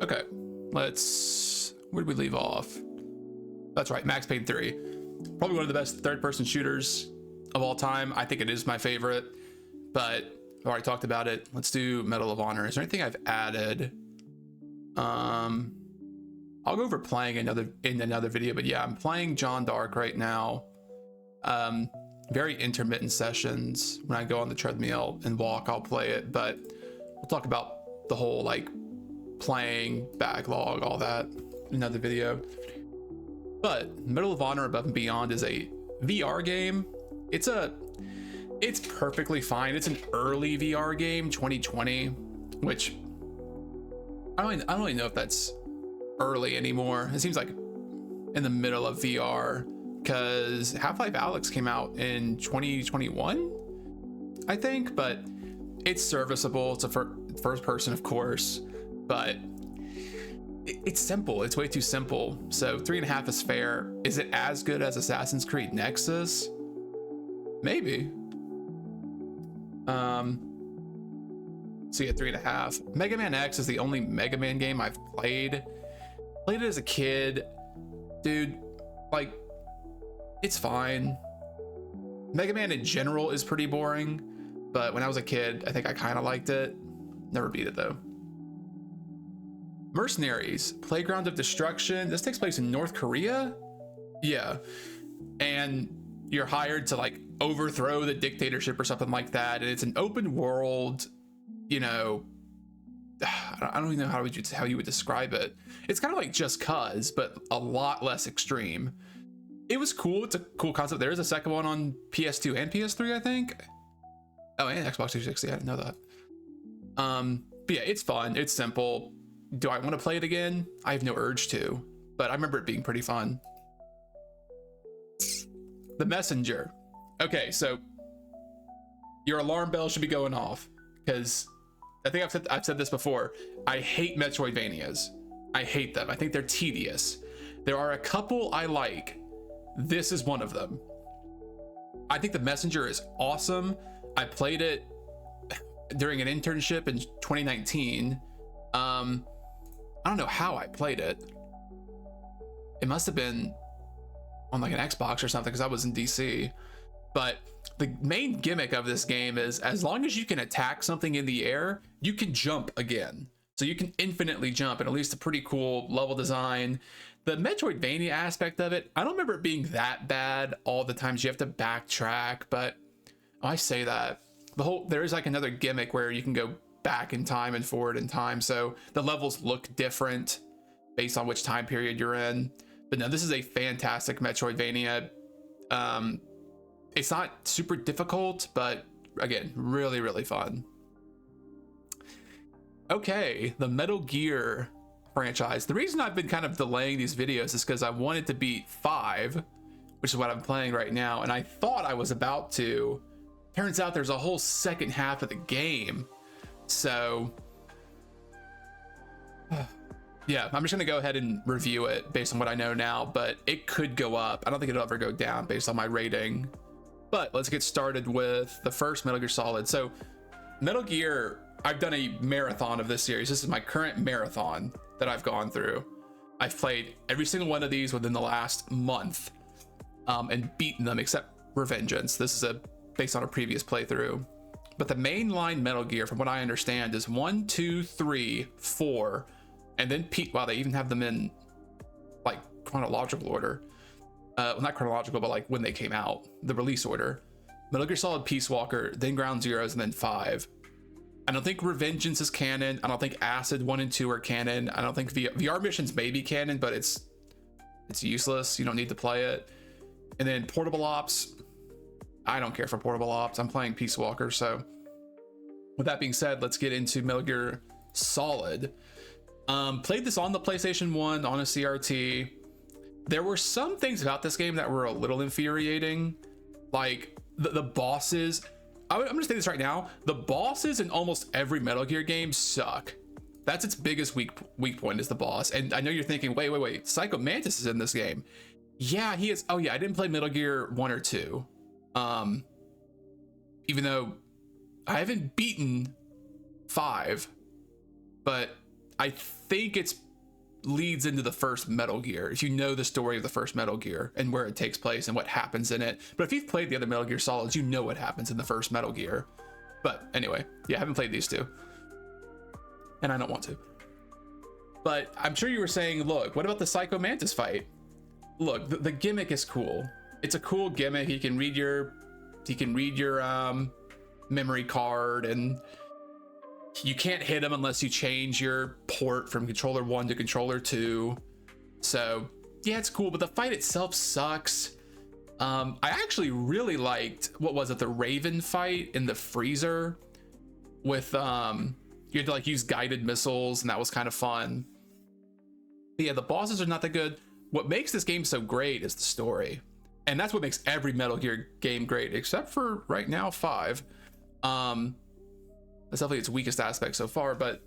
Okay, where did we leave off? That's right, Max Payne 3. Probably one of the best third-person shooters of all time. I think it is my favorite, but I've already talked about it. Let's do Medal of Honor. Is there anything I've added? I'll go over playing in another video, but yeah, I'm playing John Dark right now. Very intermittent sessions. When I go on the treadmill and walk, I'll play it, but we'll talk about the whole like playing, backlog, all that in another video. But Medal of Honor Above and Beyond is a VR game. It's perfectly fine. It's an early VR game, 2020, which I don't really know if that's early anymore. It seems like in the middle of VR, because Half-Life Alyx came out in 2021, I think, but it's serviceable. It's a first person, of course, but it's simple. It's way too simple. So 3.5 is fair. Is it as good as Assassin's Creed Nexus? Maybe. So yeah, 3.5. Mega Man X is the only Mega Man game I've played. Played it as a kid. Dude, like, it's fine. Mega Man in general is pretty boring, but when I was a kid, I think I kind of liked it. Never beat it though. Mercenaries, Playground of Destruction. This takes place in North Korea? Yeah. And you're hired to like overthrow the dictatorship or something like that. And it's an open world, you know, I don't even know how you would describe it. It's kind of like Just Cause, but a lot less extreme. It was cool. It's a cool concept. There is a second one on PS2 and PS3, I think. Oh, and Xbox 360. I didn't know that. But yeah, it's fun. It's simple. Do I want to play it again? I have no urge to, but I remember it being pretty fun. The Messenger. Okay, so your alarm bell should be going off, because I think I've said this before. I hate Metroidvanias. I hate them. I think they're tedious. There are a couple I like. This is one of them. I think The Messenger is awesome. I played it during an internship in 2019. I don't know how I played it. It must have been on like an Xbox or something, because I was in DC. But the main gimmick of this game is, as long as you can attack something in the air, you can jump again. So you can infinitely jump, and at least a pretty cool level design. The Metroidvania aspect of it, I don't remember it being that bad all the times you have to backtrack, but I say that. There is like another gimmick where you can go back in time and forward in time, so the levels look different based on which time period you're in. But no, this is a fantastic Metroidvania. It's not super difficult, but again, really, really fun. Okay, the Metal Gear franchise. The reason I've been kind of delaying these videos is because I wanted to beat 5, which is what I'm playing right now, and I thought I was about to. Turns out there's a whole second half of the game. So yeah, I'm just gonna go ahead and review it based on what I know now, but it could go up. I don't think it'll ever go down based on my rating. But let's get started with the first Metal Gear Solid. So Metal Gear, I've done a marathon of this series. This is my current marathon that I've gone through. I've played every single one of these within the last month, and beaten them except Revengeance. This is based on a previous playthrough. But the mainline Metal Gear, from what I understand, is 1, 2, 3, 4, and then wow, they even have them in like chronological order. Well, not chronological, but like when they came out, the release order. Metal Gear Solid Peace Walker, then Ground Zeroes, and then 5. I don't think Revengeance is canon. I don't think Acid 1 and 2 are canon. I don't think VR missions may be canon, but it's useless. You don't need to play it. And then Portable Ops, I don't care for Portable Ops. I'm playing Peace Walker. So with that being said, let's get into Metal Gear Solid. Played this on the PlayStation 1 on a CRT. There were some things about this game that were a little infuriating. Like the bosses. I'm gonna say this right now. The bosses in almost every Metal Gear game suck. That's its biggest weak point, is the boss. And I know you're thinking, wait, Psycho Mantis is in this game. Yeah, he is. Oh yeah, I didn't play Metal Gear 1 or 2. Even though I haven't beaten 5, but I think it's leads into the first Metal Gear, if you know the story of the first Metal Gear and where it takes place and what happens in it. But if you've played the other Metal Gear Solids, you know what happens in the first Metal Gear. But anyway, yeah, I haven't played these two, and I don't want to. But I'm sure you were saying, look, what about the Psycho Mantis fight? Look, the gimmick is cool. It's a cool gimmick. He can read your memory card, and you can't hit him unless you change your port from controller 1 to controller 2. So yeah, it's cool, but the fight itself sucks. I actually really liked, what was it, the Raven fight in the freezer with you had to like use guided missiles, and that was kind of fun. But yeah, the bosses are not that good. What makes this game so great is the story, and that's what makes every Metal Gear game great, except for right now 5. That's definitely its weakest aspect so far, but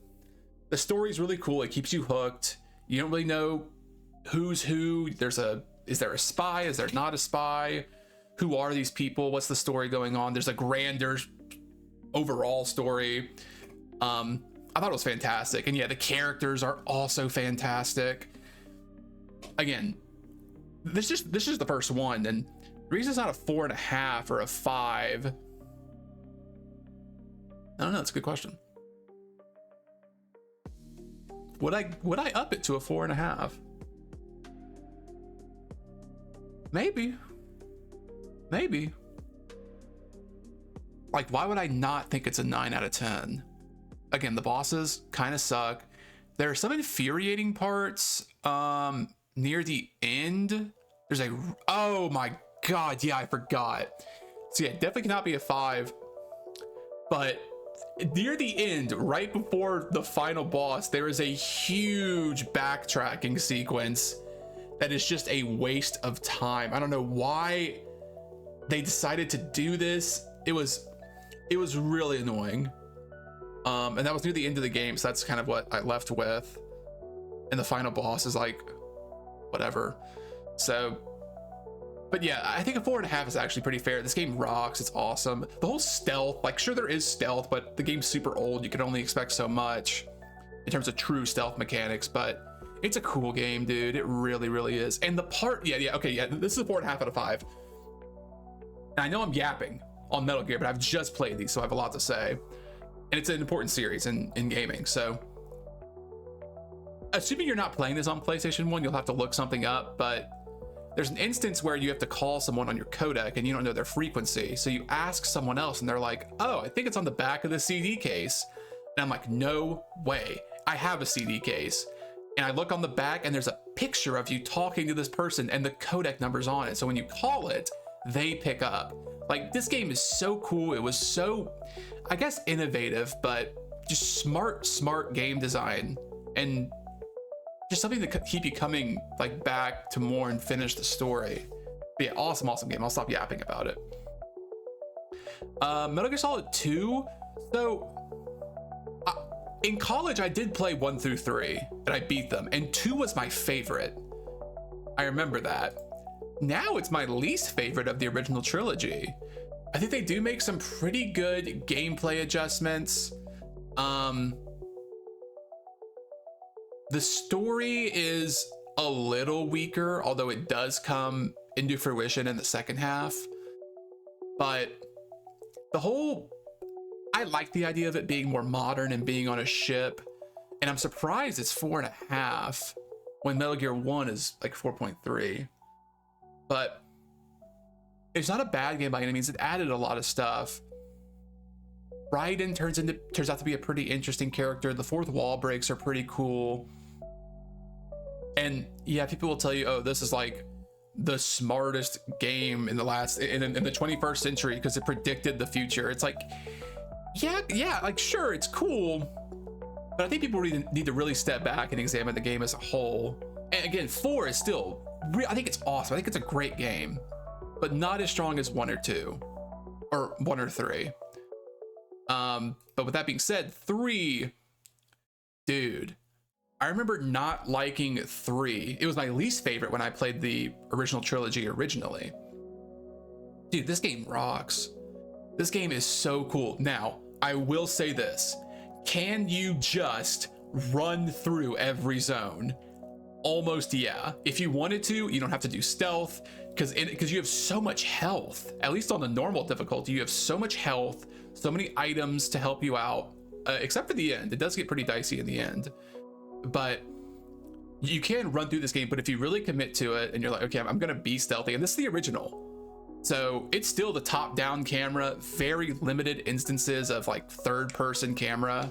the story is really cool. It keeps you hooked. You don't really know who's who. Is there a spy? Is there not a spy? Who are these people? What's the story going on? There's a grander overall story. I thought it was fantastic. And yeah, the characters are also fantastic. Again, this is the first one, and the reason it's not a 4.5 or a 5, I don't know. That's a good question. Would I up it to a 4.5? Maybe. Like, why would I not think it's a 9 out of 10? Again, the bosses kind of suck. There are some infuriating parts near the end. There's a, oh my god, yeah, I forgot. So yeah, definitely cannot be a 5, but near the end, right before the final boss, there is a huge backtracking sequence that is just a waste of time. I don't know why they decided to do this. It was really annoying. And that was near the end of the game, so that's kind of what I left with. And the final boss is like, whatever. So, but yeah, I think a 4.5 is actually pretty fair. This game rocks. It's awesome. The whole stealth, like, sure, there is stealth, but the game's super old. You can only expect so much in terms of true stealth mechanics, but it's a cool game, dude. It really, really is. And the part, okay, this is a 4.5 out of 5. And I know I'm yapping on Metal Gear, but I've just played these, so I have a lot to say. And it's an important series in gaming, so assuming you're not playing this on PlayStation 1, you'll have to look something up, but there's an instance where you have to call someone on your codec and you don't know their frequency. So you ask someone else and they're like, oh, I think it's on the back of the CD case. And I'm like, no way. I have a CD case. And I look on the back and there's a picture of you talking to this person and the codec number's on it. So when you call it, they pick up. Like, this game is so cool. It was so, I guess, innovative, but just smart game design. And just something to keep you coming like back to more and finish the story. But yeah, awesome game. I'll stop yapping about it. Metal Gear Solid 2. So in college, I did play 1 through 3 and I beat them, and 2 was my favorite. I remember that. Now it's my least favorite of the original trilogy. I think they do make some pretty good gameplay adjustments. The story is a little weaker, although it does come into fruition in the second half. But I like the idea of it being more modern and being on a ship. And I'm surprised it's 4.5 when Metal Gear 1 is like 4.3. But it's not a bad game by any means. It added a lot of stuff. Raiden turns out to be a pretty interesting character. The fourth wall breaks are pretty cool. And yeah, people will tell you, oh, this is like the smartest game in the 21st century because it predicted the future. It's like, yeah, like, sure, it's cool, but I think people really need to really step back and examine the game as a whole. And again, 4 is still, I think it's awesome. I think it's a great game, but not as strong as 1 or 2 or 1 or 3. But with that being said, 3, dude, I remember not liking 3. It was my least favorite when I played the original trilogy originally. Dude, this game rocks. This game is so cool. Now, I will say this. Can you just run through every zone. Almost, yeah. If you wanted to, you don't have to do stealth because you have so much health. At least on the normal difficulty, you have so much health, so many items to help you out. Except for the end, it does get pretty dicey in the end. But you can run through this game. But if you really commit to it, and you're like, okay, I'm gonna be stealthy, and this is the original, so it's still the top-down camera. Very limited instances of like third-person camera.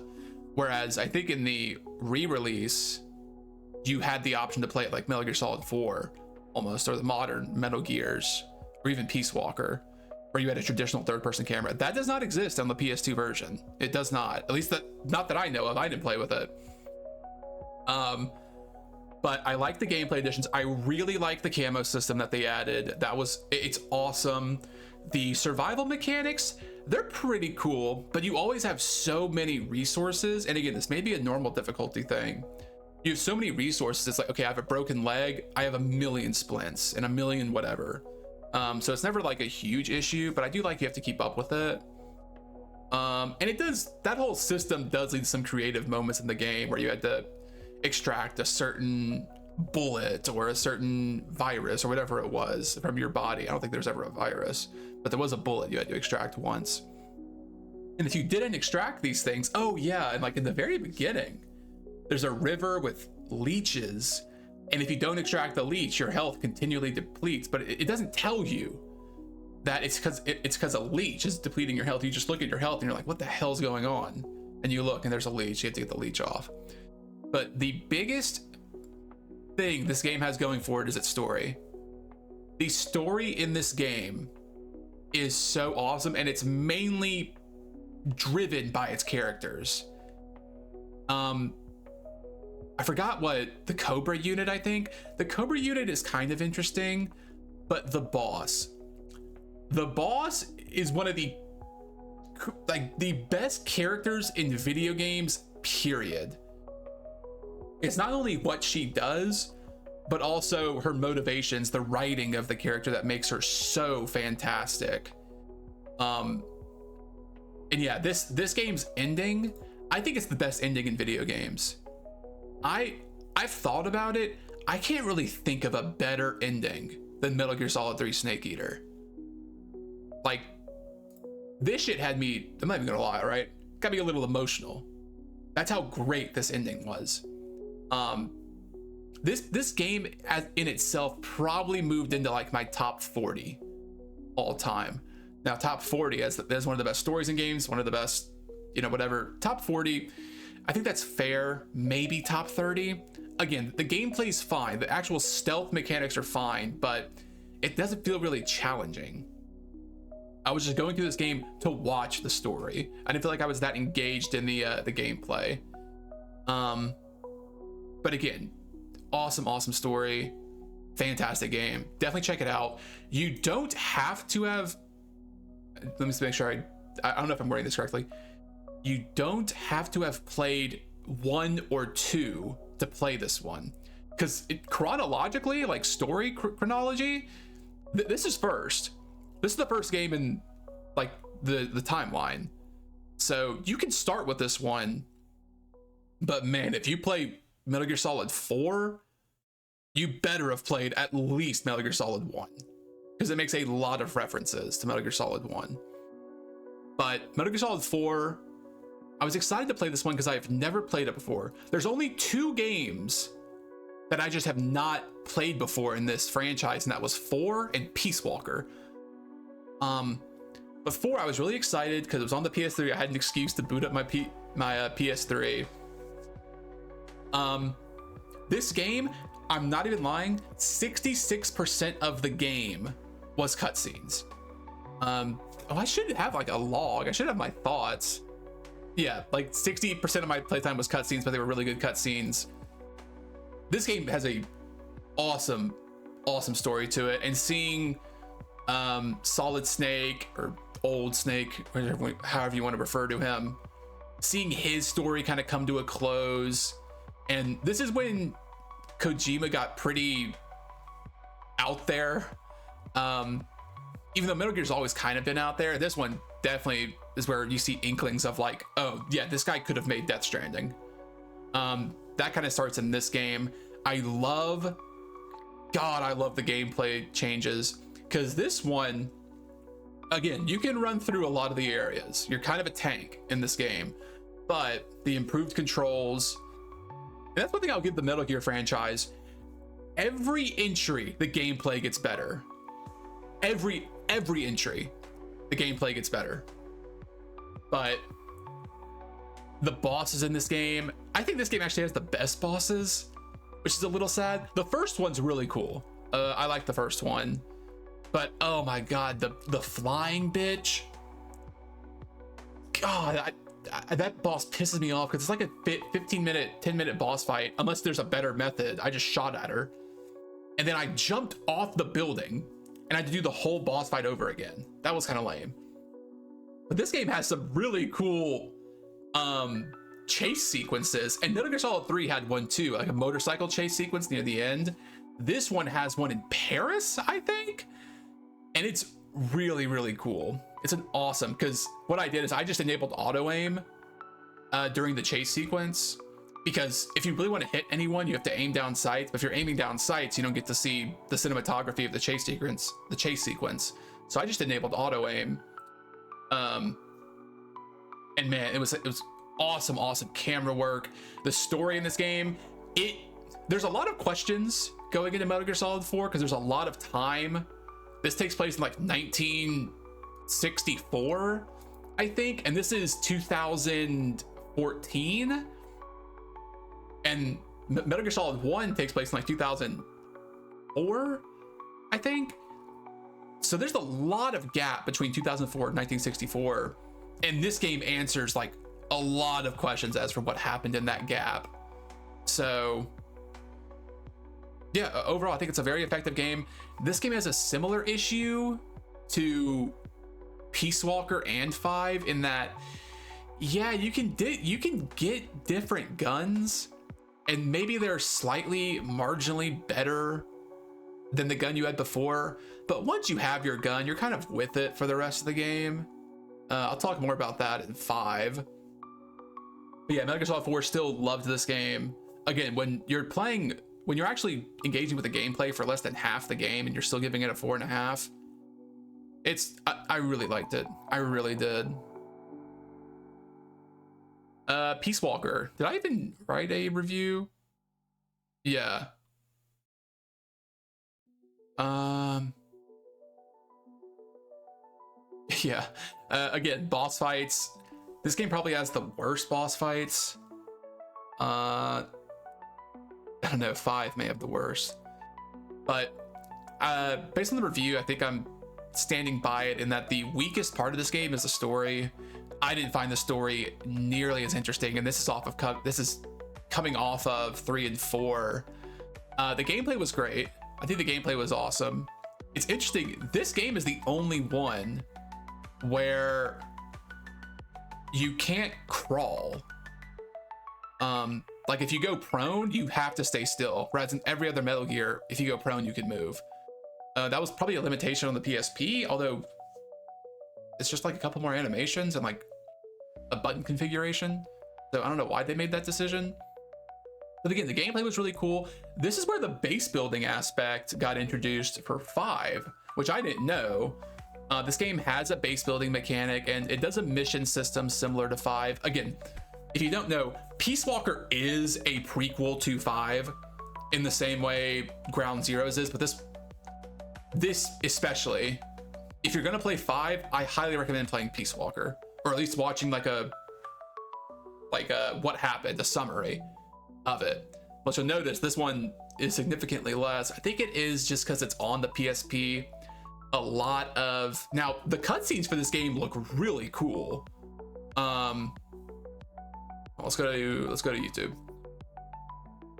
Whereas I think in the re-release, you had the option to play it like Metal Gear Solid 4 almost, or the modern Metal Gears, or even Peace Walker, where you had a traditional third-person camera. That does not exist on the PS2 version. It does not. At least not that I know of. I didn't play with it. But I like the gameplay additions. I really like the camo system that they added. It's awesome. The survival mechanics, they're pretty cool, but you always have so many resources. And again, this may be a normal difficulty thing. You have so many resources. It's like, okay, I have a broken leg. I have a million splints and a million whatever. So it's never like a huge issue, but I do like you have to keep up with it. And that whole system does lead to some creative moments in the game where you had to extract a certain bullet or a certain virus or whatever it was from your body. I don't think there's ever a virus, but there was a bullet you had to extract once. And if you didn't extract these things, oh yeah, and like in the very beginning, there's a river with leeches, and if you don't extract the leech, your health continually depletes. But it doesn't tell you that it's because a leech is depleting your health. You just look at your health and you're like, what the hell's going on? And you look and there's a leech. You have to get the leech off. But the biggest thing this game has going for it is its story. The story in this game is so awesome, and it's mainly driven by its characters. I forgot what the Cobra unit, I think. The Cobra unit is kind of interesting, but the boss is one of the best characters in video games, period. It's not only what she does, but also her motivations, the writing of the character that makes her so fantastic. And yeah, this game's ending, I think it's the best ending in video games. I've thought about it. I can't really think of a better ending than Metal Gear Solid 3 Snake Eater. Like, this shit had me, I'm not even gonna lie, right? Got me a little emotional. That's how great this ending was. This game in itself probably moved into like my top 40 all time. Now, top 40 as one of the best stories in games, one of the best, whatever. Top 40, I think that's fair. Maybe top 30. Again, the gameplay's fine. The actual stealth mechanics are fine, but it doesn't feel really challenging. I was just going through this game to watch the story. I didn't feel like I was that engaged in the gameplay. But again, awesome story, fantastic game. Definitely check it out. You don't have to have, let me make sure I don't know if I'm wording this correctly. You don't have to have played 1 or 2 to play this one, because chronologically, like story chronology, this is first. This is the first game in like the timeline. So you can start with this one, but man, if you play Metal Gear Solid 4, you better have played at least Metal Gear Solid 1, because it makes a lot of references to Metal Gear Solid 1. But Metal Gear Solid 4, I was excited to play this one because I've never played it before. There's only 2 games that I just have not played before in this franchise, and that was 4 and Peace Walker. But 4, I was really excited because it was on the PS3. I had an excuse to boot up my PS3. This game, I'm not even lying, 66% of the game was cutscenes. I should have like a log. I should have my thoughts. Yeah, like 60% of my playtime was cutscenes, but they were really good cutscenes. This game has a awesome story to it, and seeing Solid Snake, or Old Snake, however you want to refer to him, seeing his story kind of come to a close. And this is when Kojima got pretty out there. Even though Metal Gear's always kind of been out there, this one definitely is where you see inklings of like, oh yeah, this guy could have made Death Stranding. That kind of starts in this game. I love the gameplay changes, because this one, again, you can run through a lot of the areas. You're kind of a tank in this game, but the improved controls, and that's one thing I'll give the Metal Gear franchise. Every entry, the gameplay gets better. Every entry, the gameplay gets better. But the bosses in this game, I think this game actually has the best bosses, which is a little sad. The first one's really cool. I like the first one, but oh my god, the flying bitch. God, that boss pisses me off, because it's like a 10-minute boss fight, unless there's a better method. I just shot at her, and then I jumped off the building, and I had to do the whole boss fight over again. That was kind of lame. But this game has some really cool chase sequences, and Metal Gear Solid 3 had one too, like a motorcycle chase sequence near the end. This one has one in Paris, I think, and it's really, really cool. It's an awesome, because what I did is I just enabled auto aim during the chase sequence, because if you really want to hit anyone, you have to aim down sights. But if you're aiming down sights, you don't get to see the cinematography of the chase sequence. So I just enabled auto aim, and man, it was awesome camera work. The story in this game, there's a lot of questions going into Metal Gear Solid 4, because there's a lot of time. This takes place in like 1964, I think, and this is 2014, and Metal Gear Solid 1 takes place in like 2004, I think. So there's a lot of gap between 2004 and 1964, and this game answers like a lot of questions as for what happened in that gap. So yeah, overall, I think it's a very effective game. This game has a similar issue to Peace Walker and 5 in that, yeah, you can get different guns, and maybe they're slightly marginally better than the gun you had before, but once you have your gun, you're kind of with it for the rest of the game. I'll talk more about that in 5. But yeah, Metal Gear Solid 4 still loved this game. Again, when you're actually engaging with the gameplay for less than half the game and you're still giving it a 4.5, I really liked it. I really did. Peace Walker, did I even write a review? Yeah. Yeah. Again, boss fights. This game probably has the worst boss fights. I don't know, 5 may have the worst. But based on the review, I think I'm standing by it in that the weakest part of this game is the story. I didn't find the story nearly as interesting, and this is coming off of 3 and 4. The gameplay was great. I think the gameplay was awesome. It's interesting, this game is the only one where you can't crawl. Like if you go prone, you have to stay still, whereas in every other Metal Gear, if you go prone, you can move. That was probably a limitation on the PSP, although it's just like a couple more animations and like a button configuration. So I don't know why they made that decision. But again, the gameplay was really cool. This is where the base building aspect got introduced for 5, which I didn't know. This game has a base building mechanic, and it does a mission system similar to 5. Again, if you don't know, Peace Walker is a prequel to 5 in the same way Ground Zeroes is, but this especially, if you're gonna play 5, I highly recommend playing Peace Walker, or at least watching like a what happened, a summary of it. But you'll notice this one is significantly less. I think it is just because it's on the PSP. Now the cutscenes for this game look really cool. Let's go to YouTube.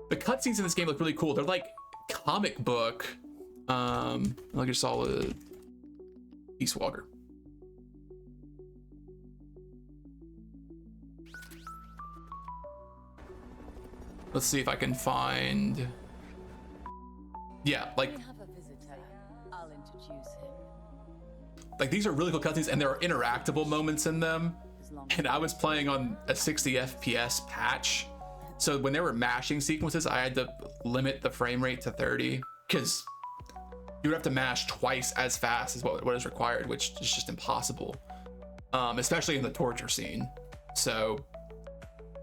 The cutscenes in this game look really cool. They're like comic book. Like your solid Peace Walker. Let's see if I can find. Yeah, like. I'll introduce him. Like these are really cool cutscenes, and there are interactable moments in them. And I was playing on a 60 FPS patch, So when there were mashing sequences, I had to limit the frame rate to 30 because you would have to mash twice as fast as what is required, which is just impossible, especially in the torture scene. So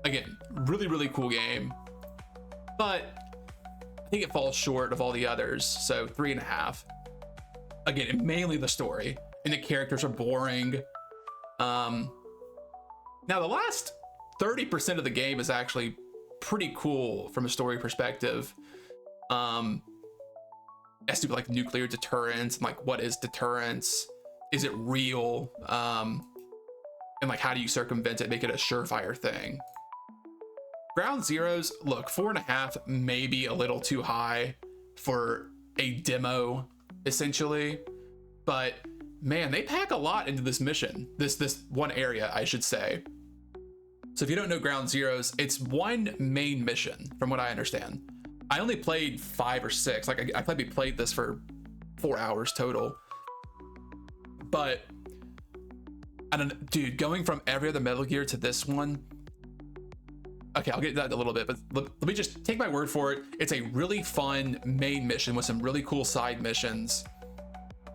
again, really, really cool game, but I think it falls short of all the others. So 3.5. Again, mainly the story, and the characters are boring. Now the last 30% of the game is actually pretty cool from a story perspective. Has to do with like nuclear deterrence and like what is deterrence, is it real, and like how do you circumvent it, make it a surefire thing. Ground Zeroes, look, 4.5 maybe a little too high for a demo essentially, but man, they pack a lot into this mission, this one area I should say. So if you don't know Ground Zeroes, it's one main mission from what I understand. I only played 5 or 6, like I probably played this for 4 hours total, but I don't know, dude, going from every other Metal Gear to this one, okay, I'll get that in a little bit, but let me just take my word for it. It's a really fun main mission with some really cool side missions,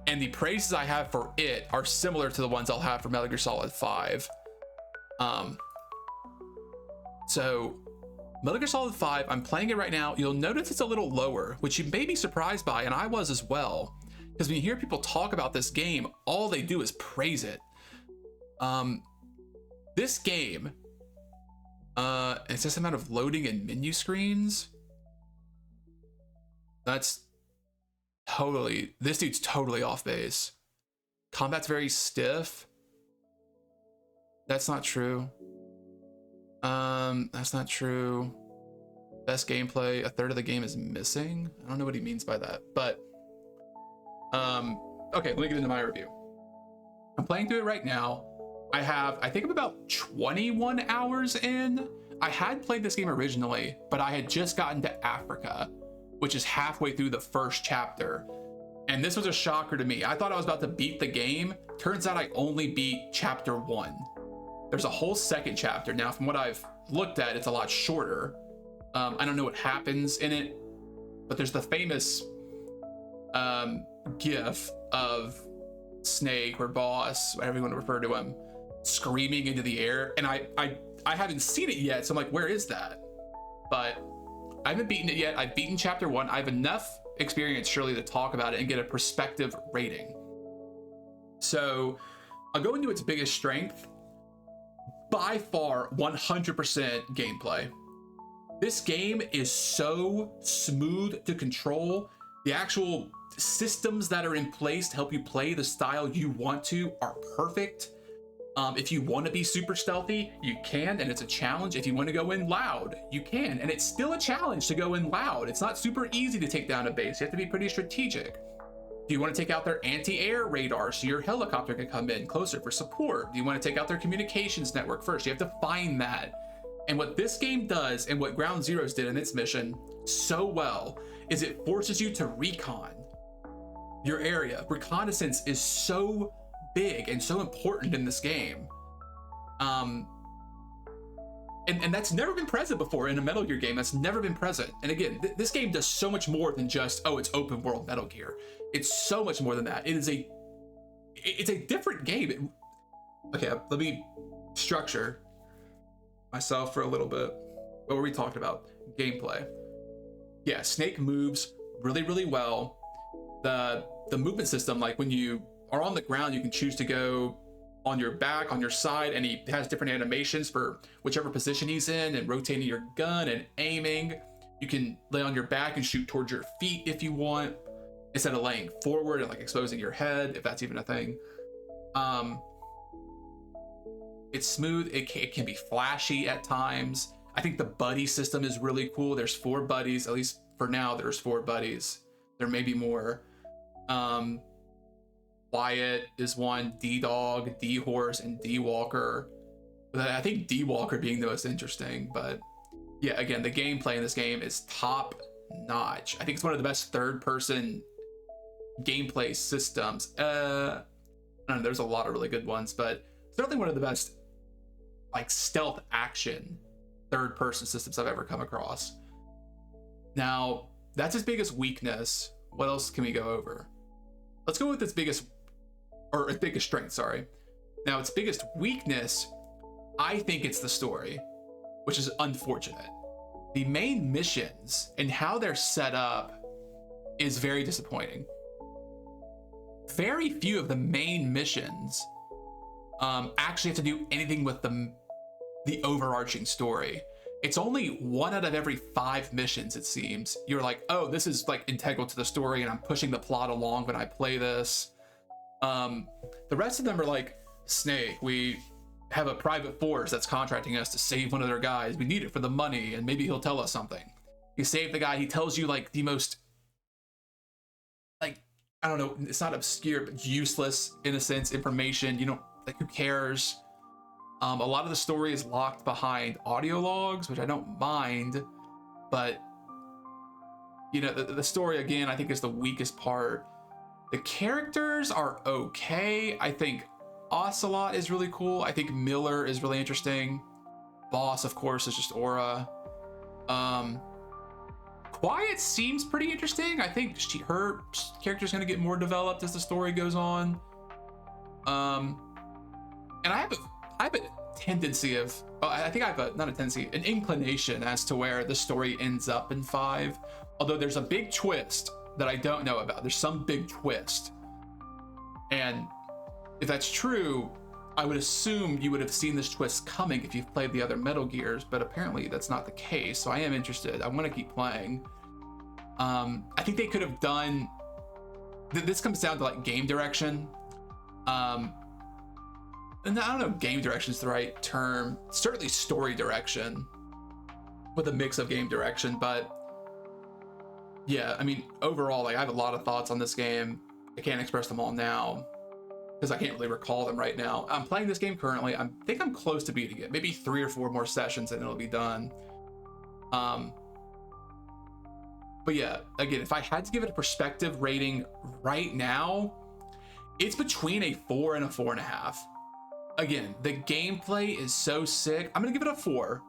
and the praises I have for it are similar to the ones I'll have for Metal Gear Solid 5. So Metal Gear Solid 5, I'm playing it right now. You'll notice it's a little lower, which you may be surprised by, and I was as well, because when you hear people talk about this game, all they do is praise it. This game, it's this amount of loading and menu screens. That's totally, this dude's totally off base. Combat's very stiff. That's not true. That's not true. Best gameplay, a third of the game is missing. I don't know what he means by that, but okay, let me get into my review. I'm playing through it right now. I think I'm about 21 hours in. I had played this game originally, but I had just gotten to Africa, which is halfway through the first chapter. And this was a shocker to me. I thought I was about to beat the game. Turns out I only beat chapter 1. There's a whole second chapter. Now, from what I've looked at, it's a lot shorter. I don't know what happens in it, but there's the famous gif of Snake or Boss, whatever you want to refer to him, screaming into the air. And I haven't seen it yet, so I'm like, where is that? But I haven't beaten it yet. I've beaten chapter 1. I have enough experience surely to talk about it and get a perspective rating. So I'll go into its biggest strength. By far 100% gameplay. This game is so smooth to control. The actual systems that are in place to help you play the style you want to are perfect. If you want to be super stealthy, you can, and it's a challenge. If you want to go in loud, you can, and it's still a challenge to go in loud. It's not super easy to take down a base. You have to be pretty strategic. Do you want to take out their anti-air radar so your helicopter can come in closer for support? Do you want to take out their communications network first? You have to find that. And what this game does, and what Ground Zeroes did in its mission so well, is it forces you to recon your area. Reconnaissance is so big and so important in this game. And that's never been present before in a Metal Gear game. That's never been present. And again, this game does so much more than just, oh, it's open world Metal Gear. It's so much more than that. It's a different game. Okay, let me structure myself for a little bit. What were we talking about? Gameplay. Yeah, Snake moves really, really well. The movement system, like when you are on the ground, you can choose to go on your back, on your side, and he has different animations for whichever position he's in, and rotating your gun and aiming. You can lay on your back and shoot towards your feet if you want, instead of laying forward and like exposing your head, if that's even a thing. It's smooth. It can be flashy at times. I think the buddy system is really cool. There's 4 buddies, at least for now. There's 4 buddies. There may be more. Wyatt is one, D-Dog, D-Horse, and D-Walker. I think D-Walker being the most interesting, but yeah, again, the gameplay in this game is top notch. I think it's one of the best third-person gameplay systems. I don't know, there's a lot of really good ones, but certainly one of the best like stealth action third-person systems I've ever come across. Now, that's its biggest weakness. What else can we go over? Let's go with its biggest strength, sorry. Now, its biggest weakness, I think it's the story, which is unfortunate. The main missions and how they're set up is very disappointing. Very few of the main missions actually have to do anything with the overarching story. It's only 1 out of every 5 missions, it seems. You're like, oh, this is like integral to the story and I'm pushing the plot along when I play this. The rest of them are like, Snake, we have a private force that's contracting us to save one of their guys. We need it for the money, and maybe he'll tell us something. You save the guy, he tells you like the most, like, I don't know, it's not obscure, but useless, in a sense, information. You don't, like, who cares? A lot of the story is locked behind audio logs, which I don't mind, but, you know, the story, again, I think is the weakest part. The characters are okay. I think Ocelot is really cool. I think Miller is really interesting. Boss, of course, is just Aura. Quiet seems pretty interesting. I think her character is going to get more developed as the story goes on. And I have a tendency of, I think I have not a tendency, an inclination as to where the story ends up in 5. Although there's a big twist that I don't know about. There's some big twist. And if that's true, I would assume you would have seen this twist coming if you've played the other Metal Gears, but apparently that's not the case. So I am interested. I want to keep playing. I think they could have done, this comes down to like game direction. And I don't know if game direction is the right term. Certainly story direction with a mix of game direction, but yeah, I mean, overall, like, I have a lot of thoughts on this game. I can't express them all now because I can't really recall them right now. I'm playing this game currently. I think I'm close to beating it. Maybe 3 or 4 more sessions and it'll be done. But yeah, again, if I had to give it a perspective rating right now, it's between a 4 and a 4.5. Again, the gameplay is so sick. I'm gonna give it a 4.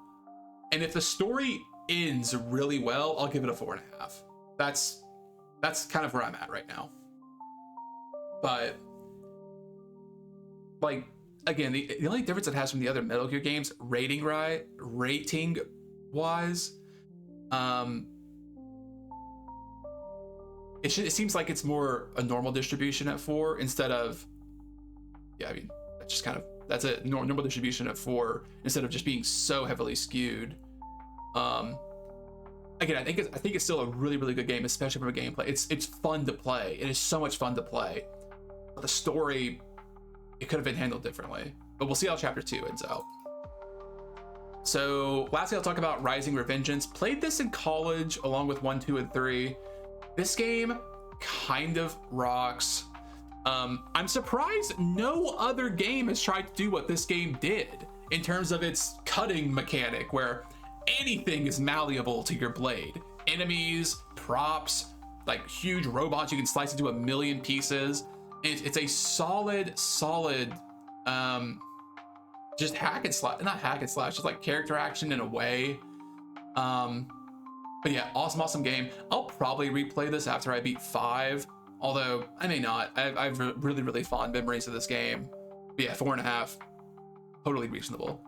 And if the story ends really well, I'll give it a 4.5. That's kind of where I'm at right now. But like, again, the only difference it has from the other Metal Gear games, rating wise, it seems like it's more a normal distribution at 4 instead of, yeah, I mean, that's a normal distribution at 4 instead of just being so heavily skewed. Again, I think it's still a really, really good game, especially from a gameplay. It's fun to play. It is so much fun to play. But the story, it could have been handled differently. But we'll see how chapter 2 ends out. So lastly, I'll talk about Rising Revengeance. Played this in college along with 1, 2, and 3. This game kind of rocks. I'm surprised no other game has tried to do what this game did in terms of its cutting mechanic, where anything is malleable to your blade. Enemies, props, like huge robots you can slice into 1,000,000 pieces. It's a solid just hack and slash, not hack and slash, just like character action in a way. But yeah, awesome game. I'll probably replay this after I beat 5, although I may not. I have really fond memories of this game. But yeah, 4.5, totally reasonable.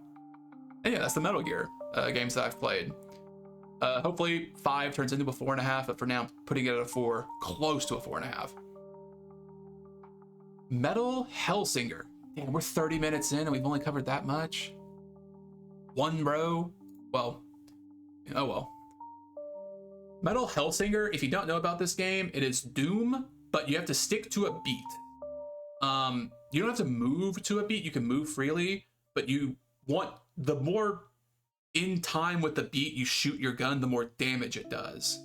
And yeah, that's the Metal Gear games that I've played. Hopefully 5 turns into a 4.5, but for now, I'm putting it at a 4, close to a 4.5. Metal Hellsinger. Damn, we're 30 minutes in and we've only covered that much. One row. Well, oh well. Metal Hellsinger, if you don't know about this game, it is Doom, but you have to stick to a beat. You don't have to move to a beat, you can move freely, but you want, the more in time with the beat you shoot your gun, the more damage it does.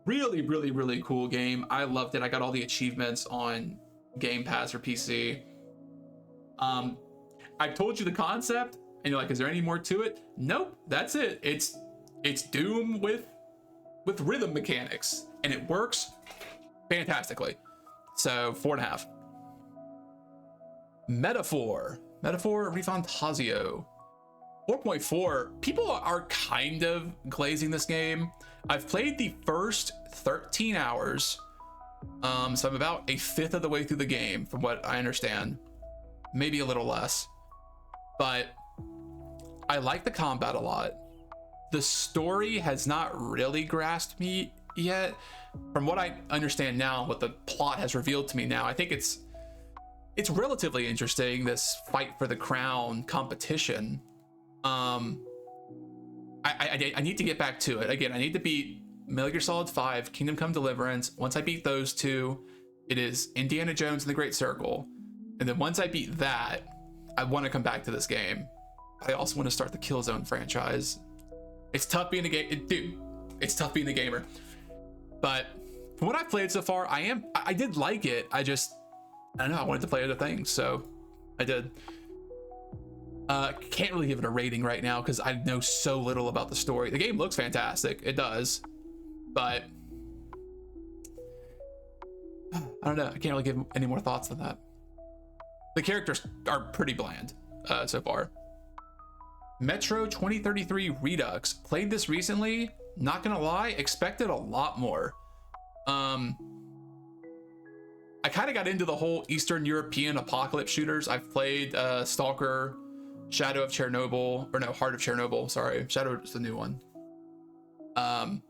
Really cool game. I loved it. I got all the achievements on Game Pass for PC. I told you the concept and you're like, is there any more to it? Nope, that's it. It's Doom with rhythm mechanics, and it works fantastically. So 4.5. Metaphor Refantasio. 4.4, people are kind of glazing this game. I've played the first 13 hours. So I'm about a fifth of the way through the game from what I understand. Maybe a little less. But I like the combat a lot. The story has not really grasped me yet. From what I understand now, what the plot has revealed to me now, I think it's relatively interesting, this fight for the crown competition. I need to get back to it. Again, I need to beat Metal Gear Solid 5, Kingdom Come Deliverance. Once I beat those two, it is Indiana Jones and the Great Circle. And then once I beat that, I want to come back to this game. I also want to start the Killzone franchise. It's tough being a dude. It's tough being a gamer. But from what I've played so far, I did like it. I don't know, I wanted to play other things, so I did. Can't really give it a rating right now because I know so little about the story. The game looks fantastic, it does, but I don't know. I can't really give any more thoughts than that. The characters are pretty bland so far. Metro 2033 Redux. Played this recently. Not gonna lie, expected a lot more. I kind of got into the whole Eastern European apocalypse shooters. I've played Stalker, Shadow of Chernobyl, or no, Heart of Chernobyl, sorry. Shadow is the new one. And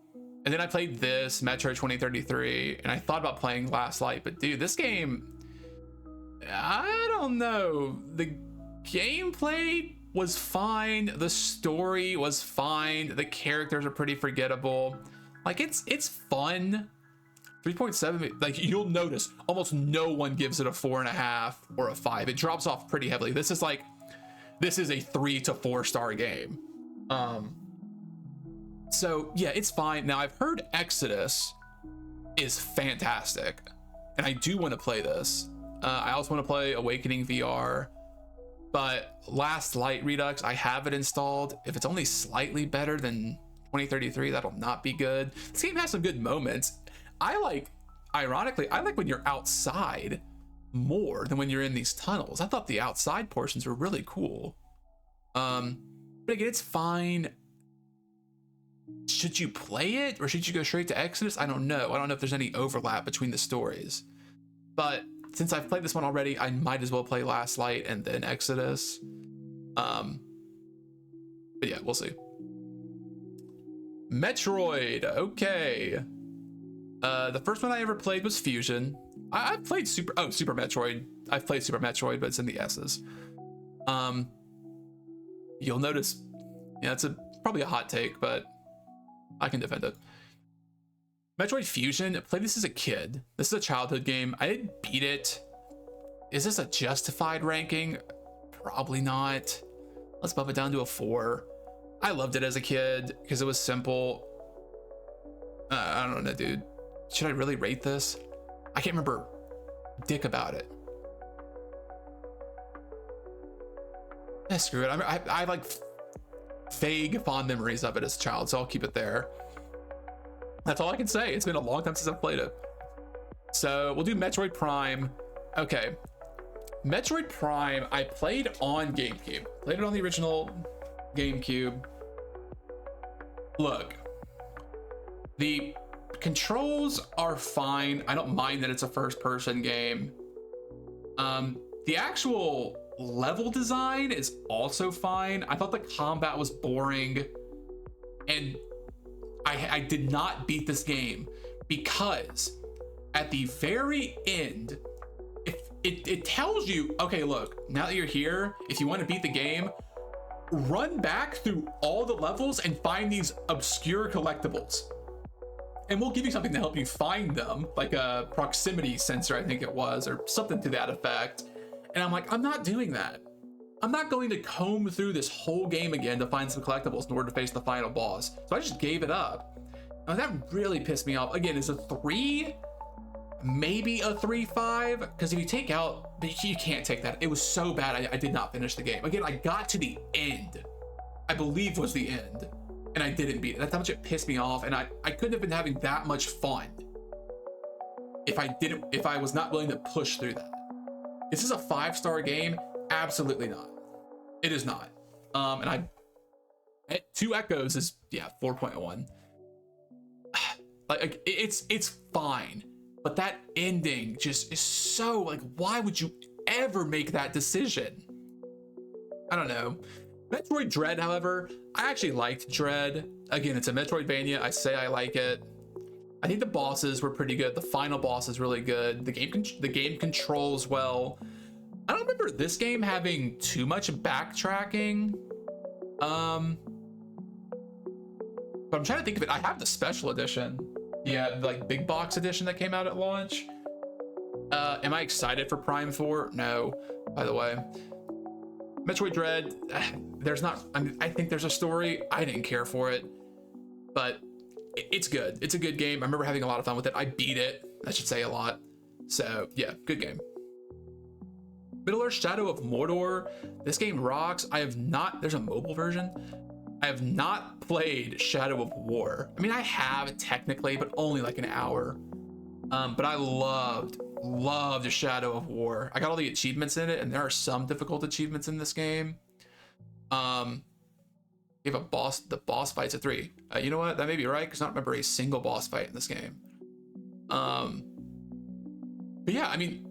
then I played this, Metro 2033, and I thought about playing Last Light, but dude, this game, I don't know. The gameplay was fine. The story was fine. The characters are pretty forgettable. Like, it's fun. 3.7, like, you'll notice almost no one gives it a 4.5 or a 5. It drops off pretty heavily. This is a 3 to 4 star game. So yeah, it's fine. Now I've heard Exodus is fantastic, and I do want to play this. I also want to play Awakening VR, but Last Light Redux, I have it installed. If it's only slightly better than 2033, that'll not be good. This game has some good moments. Ironically, I like when you're outside more than when you're in these tunnels. I thought the outside portions were really cool. But again, it's fine. Should you play it or should you go straight to Exodus? I don't know. I don't know if there's any overlap between the stories. But since I've played this one already, I might as well play Last Light and then Exodus. But yeah, we'll see. Metroid, okay. The first one I ever played was Fusion. I've played Super Metroid. I've played Super Metroid, but it's in the S's. You'll notice, yeah, it's probably a hot take, but I can defend it. Metroid Fusion, I played this as a kid. This is a childhood game. I didn't beat it. Is this a justified ranking? Probably not. Let's bump it down to a 4. I loved it as a kid because it was simple. I don't know, dude. Should I really rate this? I can't remember dick about it. Yeah, screw it. I like vague fond memories of it as a child, so I'll keep it there. That's all I can say. It's been a long time since I've played it. So we'll do Metroid Prime. Okay. Metroid Prime, I played on GameCube. Played it on the original GameCube. Look, the controls are fine. I don't mind that it's a first-person game. The actual level design is also fine. I thought the combat was boring, and I did not beat this game because at the very end, it tells you, okay, look, now that you're here, if you want to beat the game, run back through all the levels and find these obscure collectibles. And we'll give you something to help you find them, like a proximity sensor, I think it was, or something to that effect. And I'm like, I'm not doing that. I'm not going to comb through this whole game again to find some collectibles in order to face the final boss. So I just gave it up. Now that really pissed me off. Again, it's a 3, maybe a 3.5, because if you take out, you can't take that. It was so bad, I did not finish the game. Again, I got to the end. I believe was the end, and I didn't beat it. That's how much it pissed me off, and I couldn't have been having that much fun if I was not willing to push through that. Is this a 5-star game? Absolutely not. It is not. And Two Echoes is, yeah, 4.1. Like it's fine, but that ending just is so like, why would you ever make that decision? I don't know. Metroid Dread, however, I actually liked Dread. Again, it's a Metroidvania. I say I like it. I think the bosses were pretty good. The final boss is really good. The game controls well. I don't remember this game having too much backtracking. But I'm trying to think of it. I have the special edition. Yeah, like big box edition that came out at launch. Am I excited for Prime 4? No, by the way. Metroid Dread, there's not, I think there's a story. I didn't care for it, but it's good. It's a good game. I remember having a lot of fun with it. I beat it. That should say a lot. So yeah, good game. Middle-earth Shadow of Mordor. This game rocks. I have not, there's a mobile version. I have not played Shadow of War. I mean, I have technically, but only like an hour. But I loved Shadow of War. I got all the achievements in it, and there are some difficult achievements in this game. You have a boss, the boss fight's a 3. You know what? That may be right, because I don't remember a single boss fight in this game. But yeah, I mean,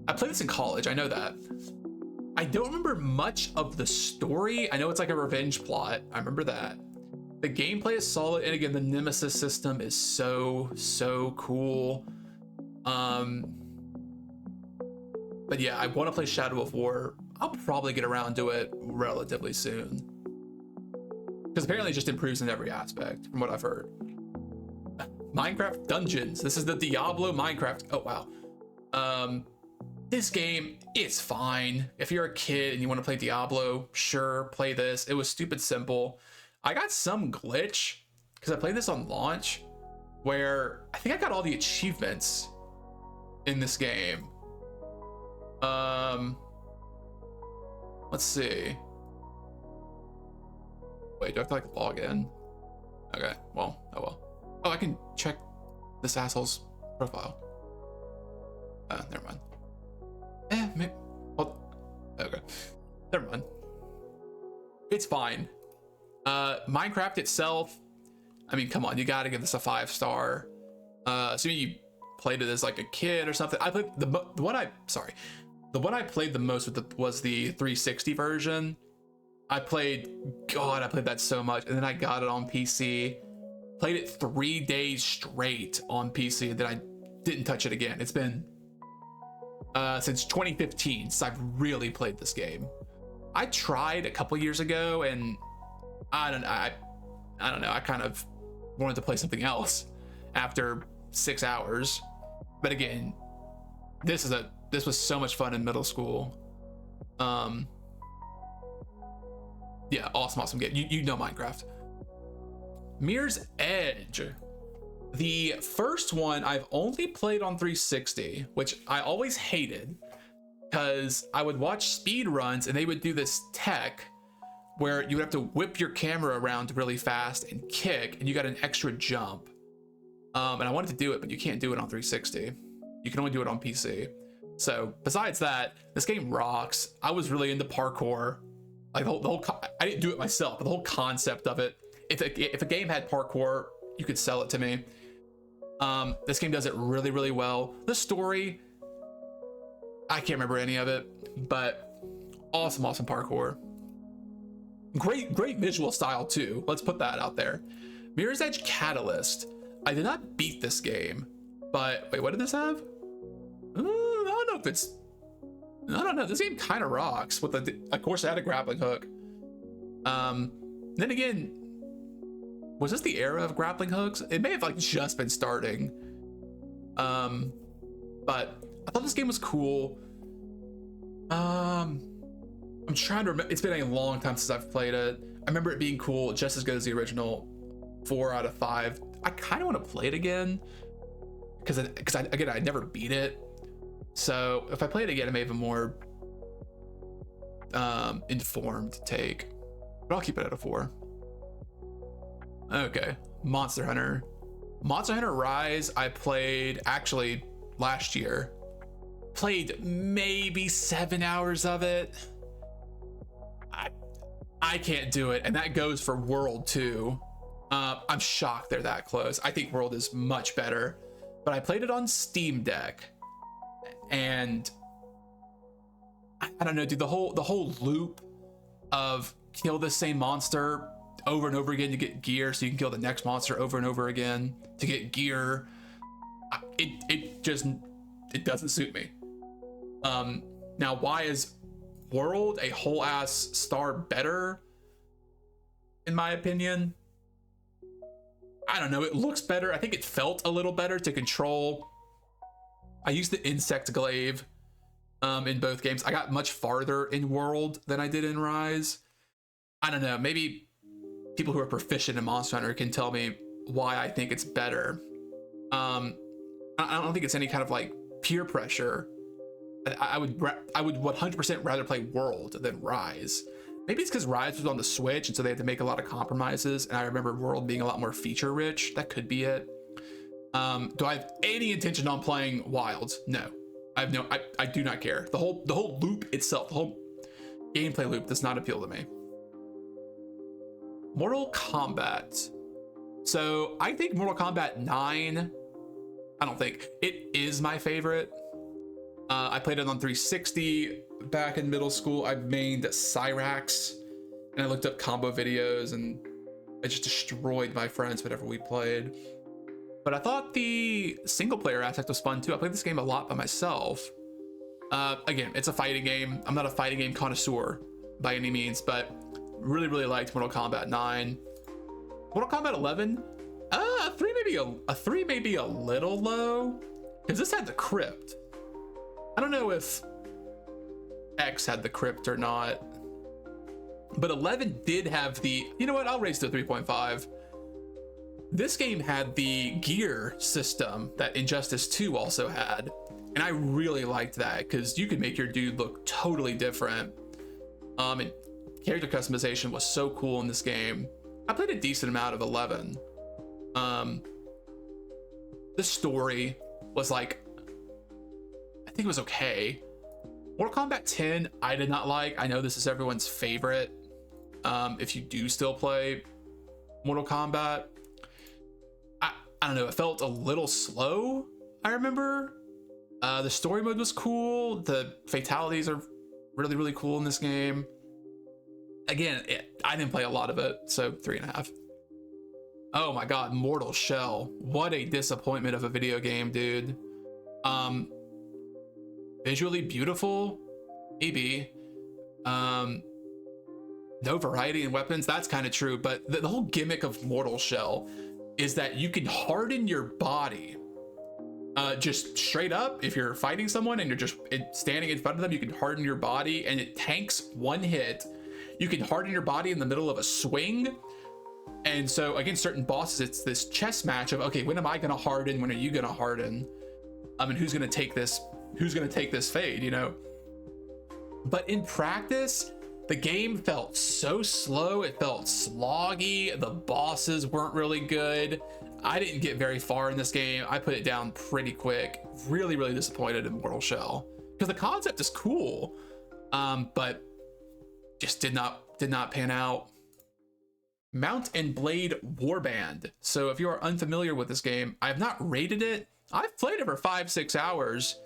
I played this in college, I know that. I don't remember much of the story. I know it's like a revenge plot. I remember that. The gameplay is solid, and again, the Nemesis system is so cool. But yeah, I want to play Shadow of War. I'll probably get around to it relatively soon, because apparently it just improves in every aspect from what I've heard. Minecraft Dungeons. This is the Diablo Minecraft. Oh wow. This game is fine. If you're a kid and you want to play Diablo, sure, play this. It was stupid simple. I got some glitch because I played this on launch where I think I got all the achievements in this game. Let's see. Wait, do I have to like log in? Okay, well, oh well. Oh, I can check this asshole's profile. Never mind. Maybe, well, okay, never mind. It's fine. Minecraft itself, I mean, come on, you gotta give this a 5-star. Assuming you played it as like a kid or something. I played the one I played the most with was the 360 version. I played that so much, and then I got it on PC. Played it 3 days straight on PC, and then I didn't touch it again. It's been since 2015 since I've really played this game. I tried a couple years ago, and I don't know. I kind of wanted to play something else after 6 hours. But again, this was so much fun in middle school. Yeah, awesome game. You know Minecraft. Mirror's Edge. The first one I've only played on 360, which I always hated because I would watch speed runs and they would do this tech where you would have to whip your camera around really fast and kick, and you got an extra jump. And I wanted to do it, but you can't do it on 360. You can only do it on PC. So besides that, this game rocks. I was really into parkour. Like the whole I didn't do it myself, but the whole concept of it. If a game had parkour, you could sell it to me. This game does it really well. The story, I can't remember any of it, but awesome parkour. Great visual style too. Let's put that out there. Mirror's Edge Catalyst. I did not beat this game, but wait, what did this have? I don't know if it's. I don't know. This game kind of rocks. With of course, it had a grappling hook. Then again, was this the era of grappling hooks? It may have like just been starting. But I thought this game was cool. I'm trying to remember. It's been a long time since I've played it. I remember it being cool, just as good as the original. 4 out of 5. I kind of want to play it again because again, I never beat it. So if I play it again, I may have a more informed take. But I'll keep it at a 4. Okay, Monster Hunter. Monster Hunter Rise, I played actually last year. Played maybe 7 hours of it. I can't do it, and that goes for World too. I'm shocked they're that close. I think World is much better, but I played it on Steam Deck, and I don't know, dude. The whole loop of kill the same monster over and over again to get gear, so you can kill the next monster over and over again to get gear. It doesn't suit me. Now, why is World a whole ass star better? In my opinion, I don't know. It looks better. I think it felt a little better to control. I used the insect glaive in both games. I got much farther in World than I did in Rise. I don't know. Maybe people who are proficient in Monster Hunter can tell me why I think it's better. I don't think it's any kind of like peer pressure. I would 100% rather play World than Rise. Maybe it's because Rise was on the Switch, and so they had to make a lot of compromises, and I remember World being a lot more feature rich. That could be it. Do I have any intention on playing Wilds? No. I do not care. The whole loop itself, the whole gameplay loop does not appeal to me. Mortal Kombat. So I think Mortal Kombat 9, I don't think it is my favorite. I played it on 360 back in middle school. I mained Cyrax, and I looked up combo videos, and I just destroyed my friends whenever we played. But I thought the single player aspect was fun too. I played this game a lot by myself. Again, it's a fighting game. I'm not a fighting game connoisseur by any means, but really liked Mortal Kombat 9. Mortal Kombat 11, a 3 may be a little low, because this had the crypt. I don't know if X had the crypt or not, but 11 did have the, you know what, I'll raise to 3.5. This game had the gear system that Injustice 2 also had, and I really liked that because you could make your dude look totally different. And character customization was so cool in this game. I played a decent amount of 11. The story was like, I think it was okay. Mortal Kombat 10, I did not like. I know this is everyone's favorite. If you do still play Mortal Kombat, I don't know, it felt a little slow, I remember. The story mode was cool. The fatalities are really cool in this game. Again, I didn't play a lot of it, so 3.5. Oh my god, Mortal Shell. What a disappointment of a video game, dude. Visually beautiful, maybe. No variety in weapons, that's kind of true, but the whole gimmick of Mortal Shell is that you can harden your body just straight up. If you're fighting someone and you're just standing in front of them, you can harden your body and it tanks one hit. You can harden your body in the middle of a swing. And so against certain bosses, it's this chess match of, okay, when am I gonna harden? When are you gonna harden? And who's gonna take this fade, you know? But in practice, the game felt so slow. It felt sloggy. The bosses weren't really good. I didn't get very far in this game. I put it down pretty quick. Really disappointed in Mortal Shell because the concept is cool, but just did not pan out. Mount and Blade Warband. So if you are unfamiliar with this game, I have not rated it. I've played it for 5-6 hours.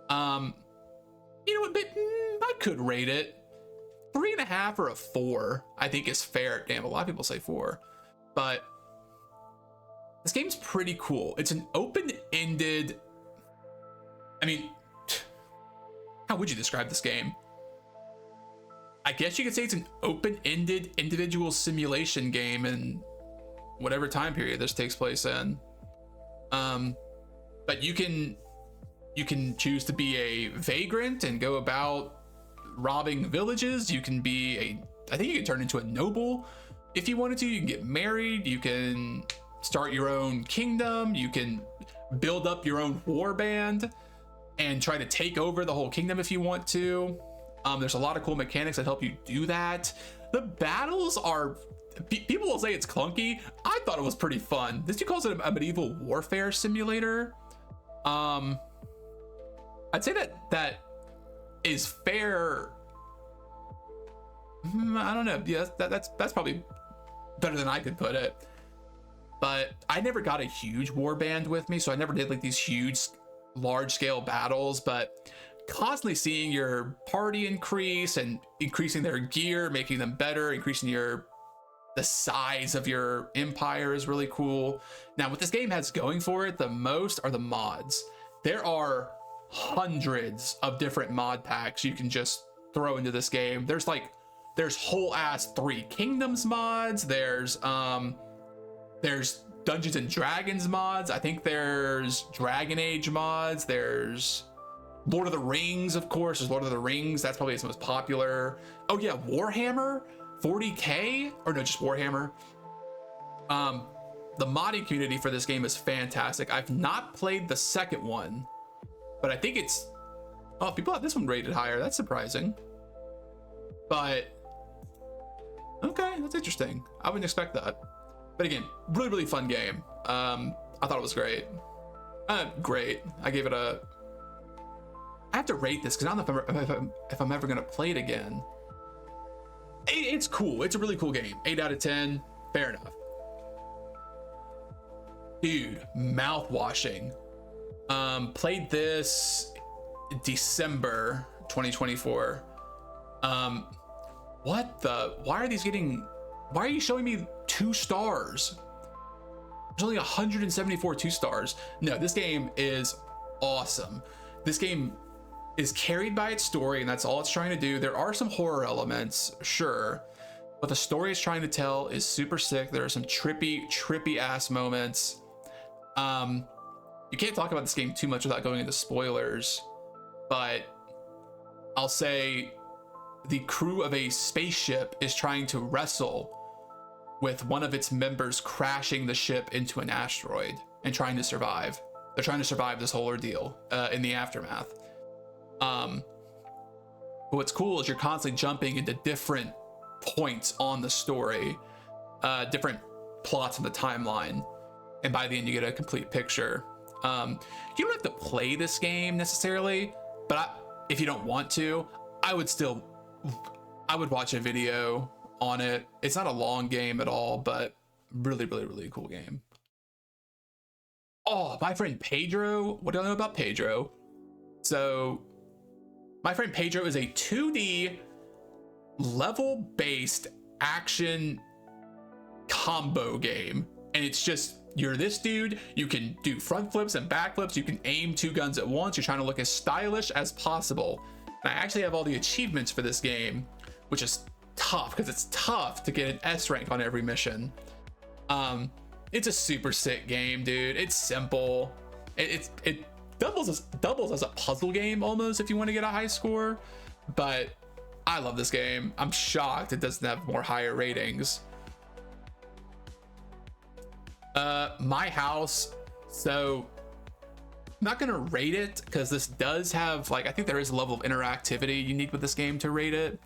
You know what? I could rate it 3.5 or a 4. I think is fair. Damn, a lot of people say 4, but this game's pretty cool. It's an open-ended. I mean, how would you describe this game? I guess you could say it's an open-ended individual simulation game in whatever time period this takes place in. But you can choose to be a vagrant and go about robbing villages. You can be I think you can turn into a noble if you wanted to. You can get married. You can start your own kingdom. You can build up your own war band and try to take over the whole kingdom if you want to. There's a lot of cool mechanics that help you do that. The battles are, people will say it's clunky. I thought it was pretty fun. This dude calls it a medieval warfare simulator. I'd say that is fair. I don't know. Yeah, that's probably better than I could put it. But I never got a huge warband with me, so I never did like these huge, large-scale battles. But constantly seeing your party increase and increasing their gear, making them better, increasing the size of your empire is really cool. Now, what this game has going for it the most are the mods. There are hundreds of different mod packs you can just throw into this game. There's whole ass 3 Kingdoms mods. There's Dungeons and Dragons mods. I think there's Dragon Age mods. There's Lord of the Rings, of course. There's Lord of the Rings. That's probably its most popular. Oh yeah, Warhammer 40K, or no, just Warhammer. The modding community for this game is fantastic. I've not played the second one, but I think it's, oh, people have this one rated higher. That's surprising. But okay, that's interesting. I wouldn't expect that. But again, really, really fun game. I thought it was great. Great. I gave it a, I have to rate this because I don't know if I'm ever gonna play it again. It's cool. It's a really cool game. 8 out of 10. Fair enough. Dude, mouth washing. Played this December 2024. What the? Why are you showing me 2 stars? There's only 174 2 stars. No, this game is awesome. This game is carried by its story, and that's all it's trying to do. There are some horror elements, sure, but the story it's trying to tell is super sick. There are some trippy ass moments. You can't talk about this game too much without going into spoilers, but I'll say the crew of a spaceship is trying to wrestle with one of its members crashing the ship into an asteroid and trying to survive. They're trying to survive this whole ordeal in the aftermath. But what's cool is you're constantly jumping into different points on the story, different plots in the timeline, and by the end you get a complete picture. You don't have to play this game necessarily, but if you don't want to, I would watch a video on it. It's not a long game at all, but really, really, really cool game. Oh, my friend Pedro. What do I know about Pedro? So my friend Pedro is a 2D level-based action combo game, and it's just, you're this dude, you can do front flips and back flips, you can aim 2 guns at once, you're trying to look as stylish as possible. And I actually have all the achievements for this game, which is tough because it's tough to get an S rank on every mission. It's a super sick game, dude. It's simple. It doubles as a puzzle game almost if you want to get a high score, but I love this game. I'm shocked it doesn't have more higher ratings. My house, so I'm not gonna rate it because this does have, like, I think there is a level of interactivity you need with this game to rate it.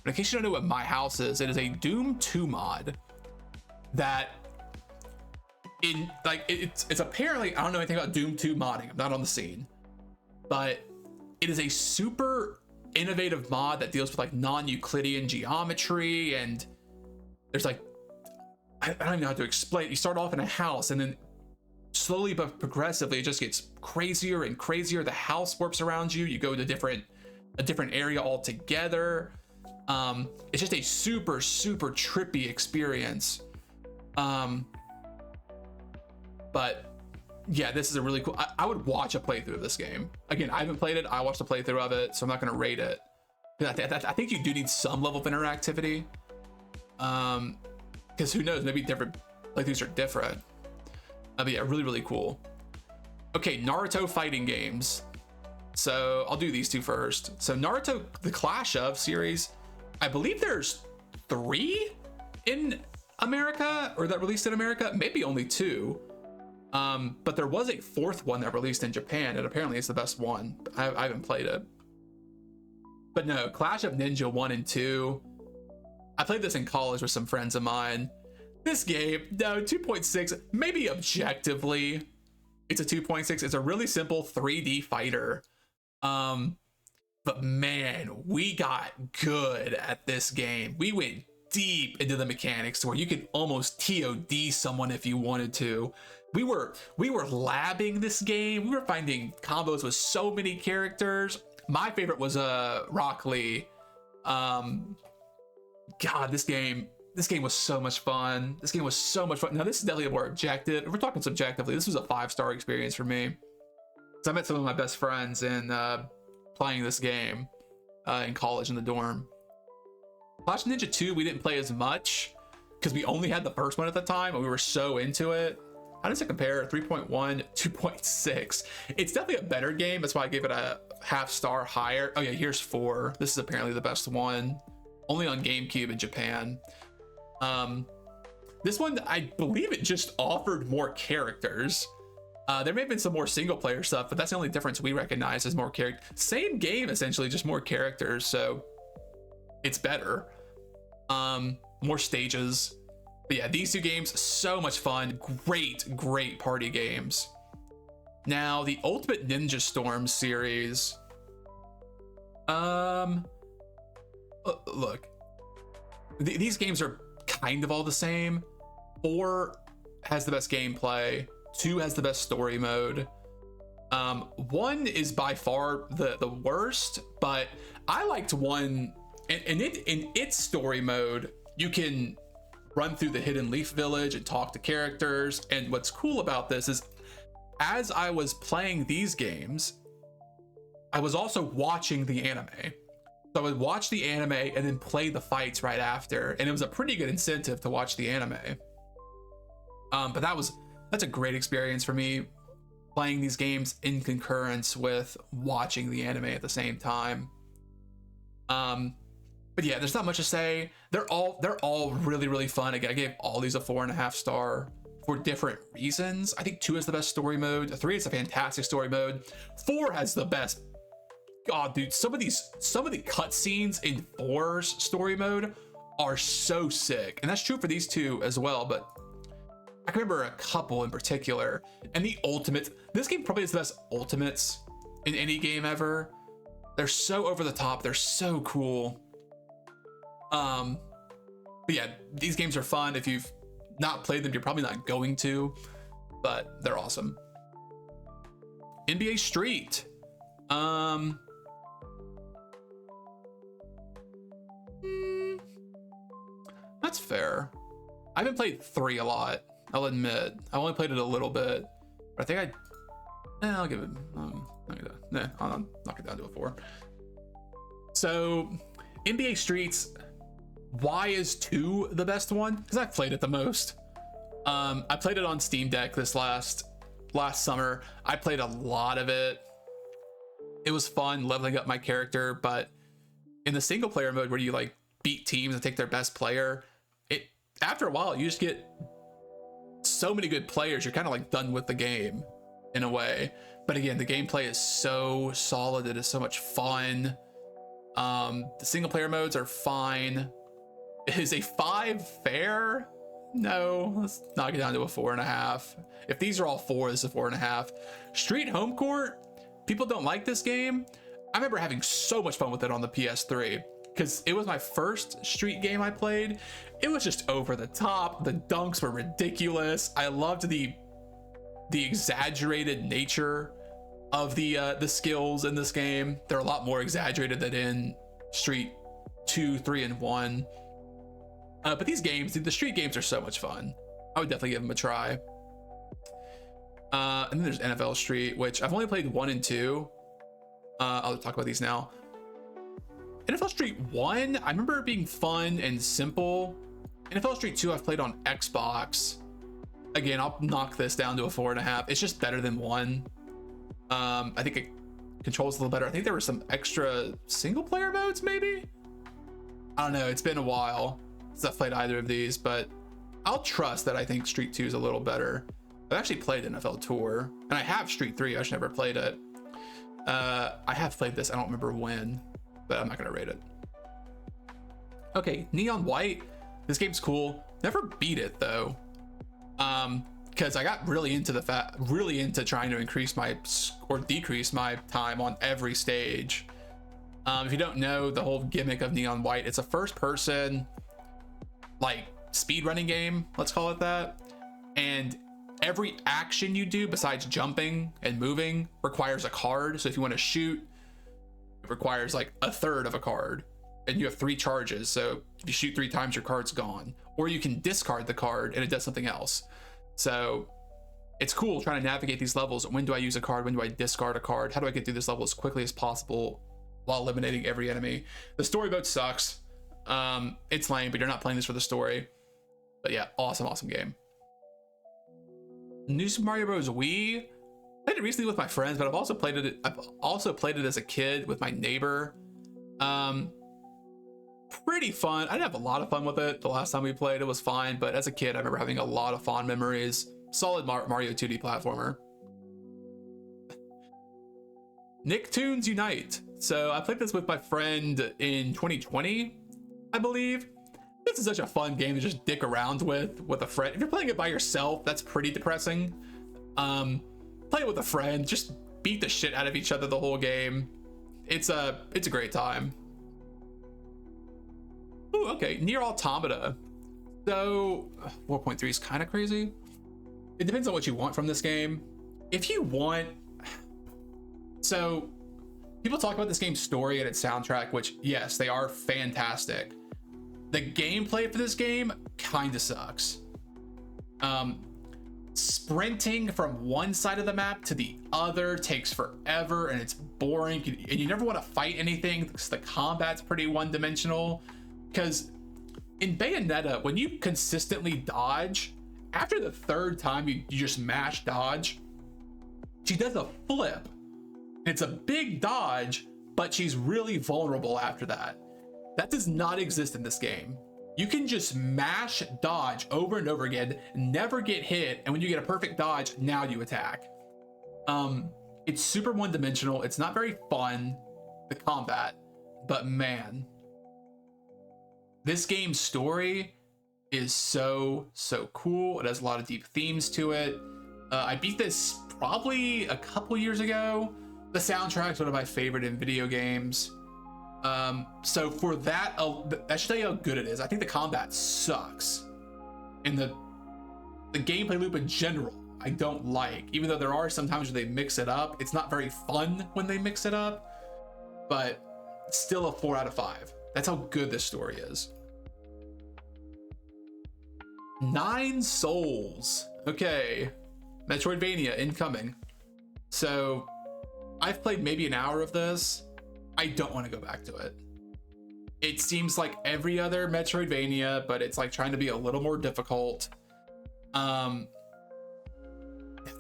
But in case you don't know what My House is, it is a Doom 2 mod that it's apparently, I don't know anything about Doom 2 modding, I'm not on the scene, but it is a super innovative mod that deals with like non-Euclidean geometry, and there's like, I don't even know how to explain. You start off in a house, and then slowly but progressively it just gets crazier and crazier. The house warps around you, you go to a different area altogether. It's just a super trippy experience. But yeah, this is a really cool, I would watch a playthrough of this game. Again, I haven't played it, I watched a playthrough of it, so I'm not going to rate it. I think you do need some level of interactivity, because who knows, maybe different playthroughs are different. But yeah, really cool. Okay, Naruto fighting games. So I'll do these 2 first. So Naruto, the Clash of series, I believe there's 3 in America, or that released in America, maybe only 2. But there was a 4th one that released in Japan, and apparently it's the best one. I haven't played it. But no, Clash of Ninja 1 and 2. I played this in college with some friends of mine. This game, no, 2.6, maybe objectively, it's a 2.6. It's a really simple 3D fighter. But man, we got good at this game. We went deep into the mechanics to where you could almost TOD someone if you wanted to. We were labbing this game. We were finding combos with so many characters. My favorite was Rock Lee. God, this game was so much fun. This game was so much fun. Now this is definitely a more objective. If we're talking subjectively, this was a 5-star experience for me. So I met some of my best friends in playing this game in college in the dorm. Flash Ninja 2 we didn't play as much because we only had the first one at the time and we were so into it. How does it compare? 3.1, 2.6. It's definitely a better game. That's why I gave it a half-star higher. Oh yeah, here's 4. This is apparently the best one. Only on GameCube in Japan. This one, I believe it just offered more characters. There may have been some more single player stuff, but that's the only difference we recognize as more characters. Same game, essentially, just more characters, so it's better. More stages. But yeah, these two games, so much fun. Great party games. Now, the Ultimate Ninja Storm series. Look, these games are kind of all the same. 4 has the best gameplay. 2 has the best story mode. 1 is by far the worst, but I liked 1. And in its story mode, you can run through the Hidden Leaf Village and talk to characters. And what's cool about this is, as I was playing these games, I was also watching the anime. So I would watch the anime and then play the fights right after. And it was a pretty good incentive to watch the anime. But that's a great experience for me, playing these games in concurrence with watching the anime at the same time. But yeah, there's not much to say. They're all really fun. Again, I gave all these a 4.5 star for different reasons. I think 2 is the best story mode. 3 is a fantastic story mode. 4 has the best. God, dude, some of the cutscenes in 4's story mode are so sick, and that's true for these two as well. But I can remember a couple in particular, and the ultimates. This game probably is the best ultimates in any game ever. They're so over the top. They're so cool. But yeah, these games are fun. If you've not played them, you're probably not going to, but they're awesome. NBA Street. That's fair. I haven't played 3 a lot, I'll admit. I only played it a little bit, but I think I'll give it, I'll knock it down to a 4. So NBA Streets, why is 2 the best one? Because I've played it the most. I played it on Steam Deck this last summer. I played a lot of it. It was fun leveling up my character, but in the single player mode where you like beat teams and take their best player, after a while you just get so many good players, you're kind of like done with the game in a way. But again, the gameplay is so solid. It is so much fun. The single player modes are fine. Is a 5 fair? No, let's knock it down to a 4.5. If these are all 4, this is a 4.5. Street Home Court, people don't like this game. I remember having so much fun with it on the PS3 because it was my first Street game I played. It was just over the top. The dunks were ridiculous. I loved the exaggerated nature of the skills in this game. They're a lot more exaggerated than in Street 2, 3, and 1. But these games, the Street games, are so much fun. I would definitely give them a try. And then there's NFL Street, which I've only played 1 and 2. I'll talk about these now. NFL Street 1, I remember it being fun and simple. NFL Street 2, I've played on Xbox. Again, I'll knock this down to a 4.5. It's just better than 1. I think it controls a little better. I think there were some extra single player modes, maybe? I don't know. It's been a while since I've played either of these, but I'll trust that I think Street 2 is a little better. I've actually played NFL Tour, and I have Street 3. I just never played it. I have played this. I don't remember when, but I'm not going to rate it. Okay, Neon White. This game's cool. Never beat it, though. Because I got really into trying to increase my or decrease my time on every stage. If you don't know the whole gimmick of Neon White, it's a first person like speed running game, let's call it that. And every action you do besides jumping and moving requires a card. So if you want to shoot, it requires like a third of a card, and you have 3 charges. So if you shoot 3 times, your card's gone. Or you can discard the card and it does something else. So it's cool trying to navigate these levels. When do I use a card? When do I discard a card? How do I get through this level as quickly as possible while eliminating every enemy? The story mode sucks. It's lame, but you're not playing this for the story. But yeah, awesome game. New Super Mario Bros. Wii. I played it recently with my friends, but I've also played it as a kid with my neighbor. Pretty fun. I didn't have a lot of fun with it the last time we played. It was fine, but as a kid, I remember having a lot of fond memories. Solid Mario 2D platformer. Nicktoons Unite. So I played this with my friend in 2020, I believe. This is such a fun game to just dick around with a friend. If you're playing it by yourself, that's pretty depressing. Play it with a friend, just beat the shit out of each other the whole game. It's a great time. Ooh, okay, Nier Automata. So 4.3 is kind of crazy. It depends on what you want from this game. If you want, so people talk about this game's story and its soundtrack, which yes, they are fantastic. The gameplay for this game kind of sucks. Sprinting from one side of the map to the other takes forever and it's boring, and you never want to fight anything because the combat's pretty one-dimensional. Because in Bayonetta, when you consistently dodge, after the 3rd time you just mash dodge, she does a flip. It's a big dodge, but she's really vulnerable after that. That does not exist in this game. You can just mash dodge over and over again, never get hit, and when you get a perfect dodge, now you attack. It's super one-dimensional. It's not very fun, the combat, but man, this game's story is so cool. It has a lot of deep themes to it. I beat this probably a couple years ago. The soundtrack's one of my favorite in video games. So for that, I should tell you how good it is. I think the combat sucks, and the gameplay loop in general I don't like. Even though there are some times where they mix it up, it's not very fun when they mix it up. But still a 4 out of 5. That's how good this story is. 9 Souls. Okay, Metroidvania incoming. So I've played maybe an hour of this. I don't want to go back to it. It seems like every other Metroidvania, but it's like trying to be a little more difficult. That's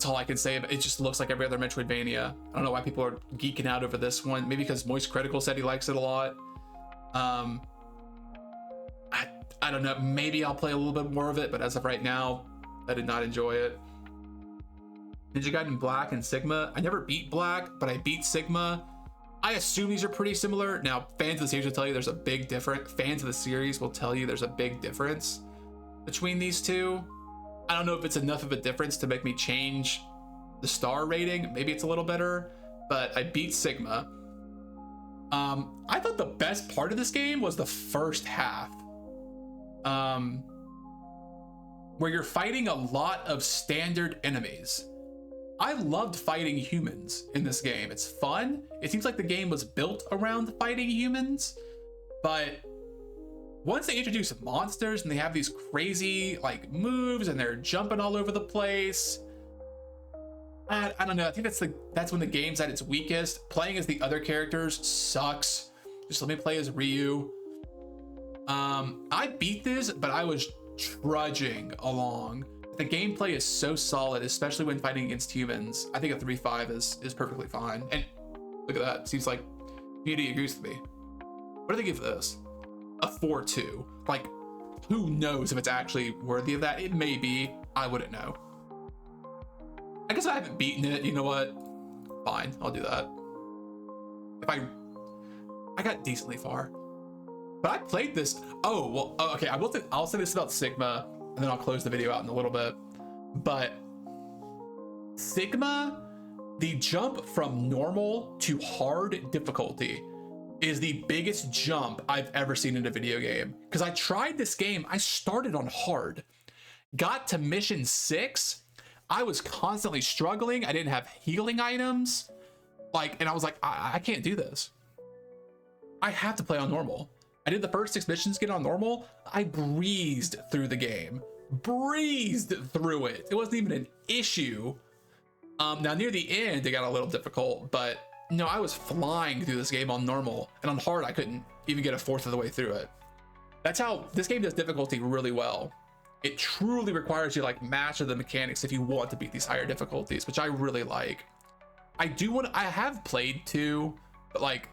all I can say. It just looks like every other Metroidvania. I don't know why people are geeking out over this one. Maybe because Moist Critical said he likes it a lot. I don't know. Maybe I'll play a little bit more of it, but as of right now, I did not enjoy it. Ninja Gaiden Black and Sigma. I never beat Black, but I beat Sigma. I assume these are pretty similar. Now, fans of the series will tell you there's a big difference. Fans of the series will tell you there's a big difference between these two. I don't know if it's enough of a difference to make me change the star rating. Maybe it's a little better, but I beat Sigma. I thought the best part of this game was the first half, where you're fighting a lot of standard enemies. I loved fighting humans in this game. It's fun. It seems like the game was built around fighting humans, but once they introduce monsters and they have these crazy like moves and they're jumping all over the place, I don't know. I think that's when the game's at its weakest. Playing as the other characters sucks. Just let me play as Ryu. I beat this, but I was trudging along. The gameplay is so solid, especially when fighting against humans. I think a 3.5 is perfectly fine. And look at that. Seems like community agrees with me. What do they give this? A 4.2. Like, who knows if it's actually worthy of that? It may be. I wouldn't know. I guess I haven't beaten it. You know what? Fine, I'll do that. If I got decently far. But I played this. Oh, well, okay. I'll say this about Sigma, and then I'll close the video out in a little bit. But Sigma, the jump from normal to hard difficulty is the biggest jump I've ever seen in a video game. Because I tried this game, I started on hard, got to mission 6, I was constantly struggling, I didn't have healing items, like, and I was like, I can't do this. I have to play on normal. I did the first 6 missions, get on normal, I breezed through the game. Breezed through it. It wasn't even an issue. Now near the end, it got a little difficult, but no, I was flying through this game on normal, and on hard, I couldn't even get a fourth of the way through it. That's how this game does difficulty really well. It truly requires you to like master the mechanics if you want to beat these higher difficulties, which I really like. I have played 2, but like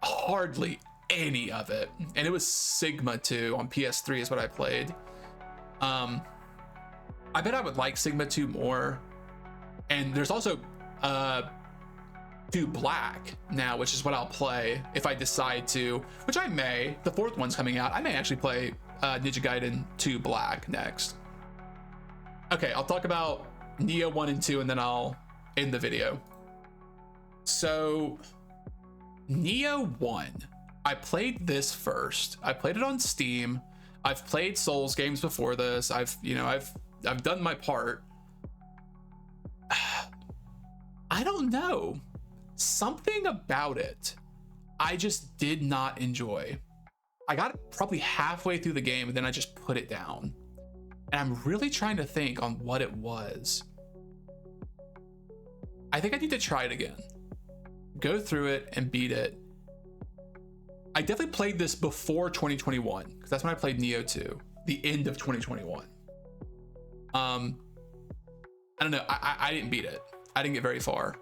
hardly any of it. And it was Sigma 2 on PS3 is what I played. I bet I would like Sigma 2 more. And there's also 2 Black now, which is what I'll play if I decide to, which I may. The 4th one's coming out. I may actually play Ninja Gaiden 2 Black next. Okay, I'll talk about Neo 1 and 2 and then I'll end the video. So Neo 1, I played this first. I played it on Steam. I've played Souls games before this. I've done my part. I don't know. Something about it I just did not enjoy. I got probably halfway through the game and then I just put it down. And I'm really trying to think on what it was. I think I need to try it again. Go through it and beat it. I definitely played this before 2021 because that's when I played Neo 2, the end of 2021. I don't know. I didn't beat it. I didn't get very far.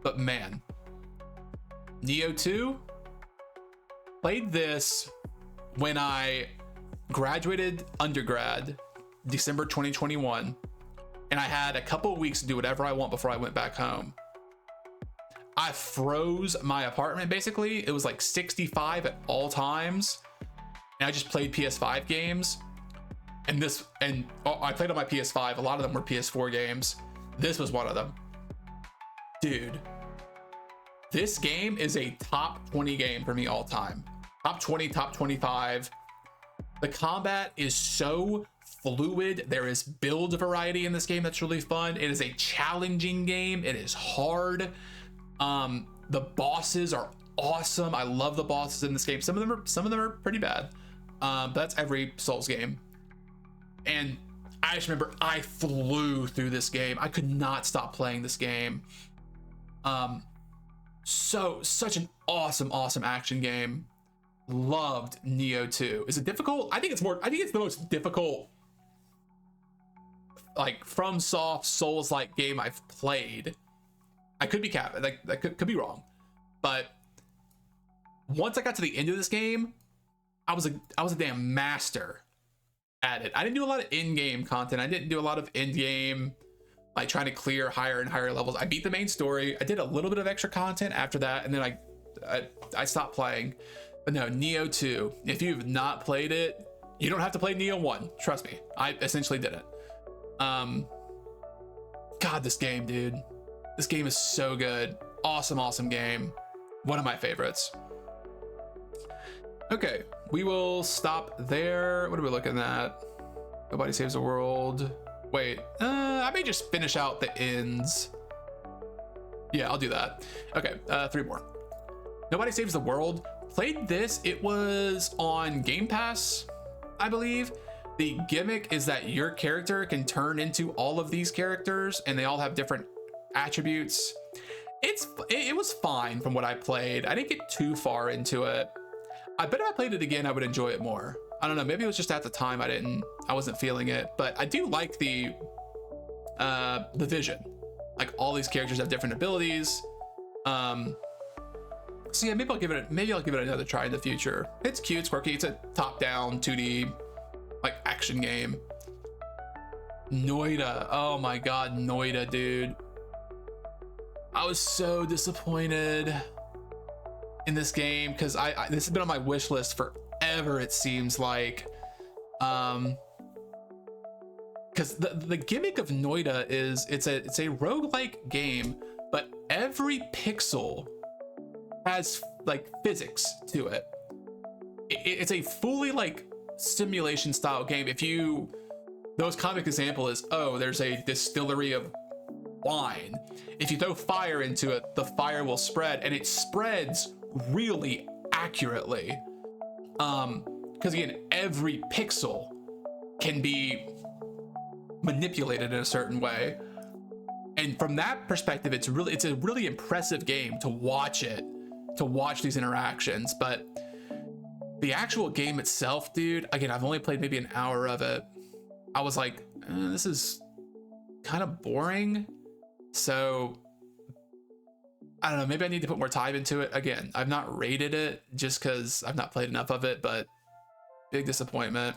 But man, Neo 2, played this when I graduated undergrad, December 2021, and I had a couple of weeks to do whatever I want before I went back home. I froze my apartment basically. It was like 65 at all times, and I just played PS5 games. And I played on my PS5. A lot of them were PS4 games. This was one of them. Dude, this game is a top 20 game for me all time. Top 20, top 25. The combat is so fluid. There is build variety in this game that's really fun. It is a challenging game. It is hard. The bosses are awesome. I love the bosses in this game. Some of them are pretty bad. But that's every Souls game. And I just remember I flew through this game. I could not stop playing this game. Such an awesome action game. Loved Neo 2. Is it difficult? I think it's the most difficult like FromSoft Souls-like game I've played. I could be could be wrong, but once I got to the end of this game, I was a damn master at it. I didn't do a lot of in-game content. I didn't do a lot of in-game like trying to clear higher and higher levels. I beat the main story. I did a little bit of extra content after that, and then I stopped playing. But no, Neo 2, if you've not played it, you don't have to play Neo 1. Trust me, I essentially did it. God, this game, dude. This game is so good. Awesome game. One of my favorites. Okay, we will stop there. What are we looking at? Nobody Saves the World. Wait, I may just finish out the ends. Yeah, I'll do that. Okay, 3 more. Nobody Saves the World. Played this. It was on Game Pass, I believe. The gimmick is that your character can turn into all of these characters and they all have different attributes. It was fine from what I played. I didn't get too far into it. I bet if I played it again, I would enjoy it more. I don't know, maybe it was just at the time I wasn't feeling it, but I do like the vision. Like all these characters have different abilities. So yeah, maybe I'll give it another try in the future. It's cute, it's quirky, it's a top-down 2D like action game. Noida, oh my god, Noida, dude. I was so disappointed in this game because this has been on my wish list forever, it seems like. Because the gimmick of Noida is it's a roguelike game, but every pixel has like physics to it. It's a fully like simulation style game. If you, the most common example is, oh, there's a distillery of wine. If you throw fire into it, the fire will spread, and it spreads really accurately. Because again, every pixel can be manipulated in a certain way. And from that perspective, it's a really impressive game to watch these interactions. But the actual game itself, dude, again, I've only played maybe an hour of it. I was like, this is kind of boring. So I don't know, maybe I need to put more time into it. Again, I've not rated it just because I've not played enough of it, but big disappointment.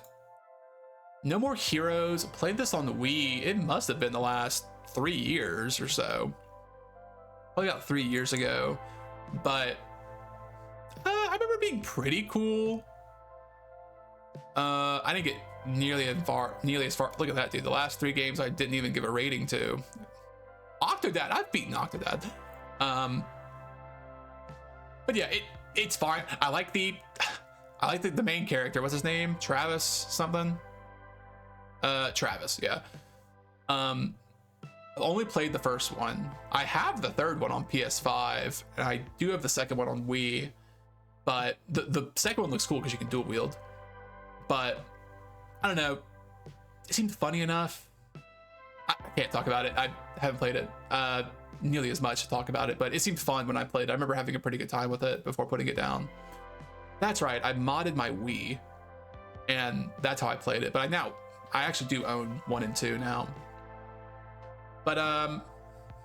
No More Heroes. Played this on the Wii. It must have been the last 3 years or so. Probably about 3 years ago. But I remember being pretty cool. I didn't get nearly as far. Look at that, dude. The last 3 games I didn't even give a rating to. Octodad. I've beaten Octodad. But yeah, it's fine. I like the main character. What's his name? Travis something. Travis. Yeah. I only played the first one. I have the third one on PS5, and I do have the second one on Wii. But the second one looks cool because you can dual wield. But I don't know. It seemed funny enough. I can't talk about it. I haven't played it nearly as much to talk about it, but it seemed fun when I played it. I remember having a pretty good time with it before putting it down. That's right. I modded my Wii, and that's how I played it. But I actually do own 1 and 2 now. But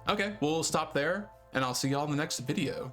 okay, we'll stop there, and I'll see y'all in the next video.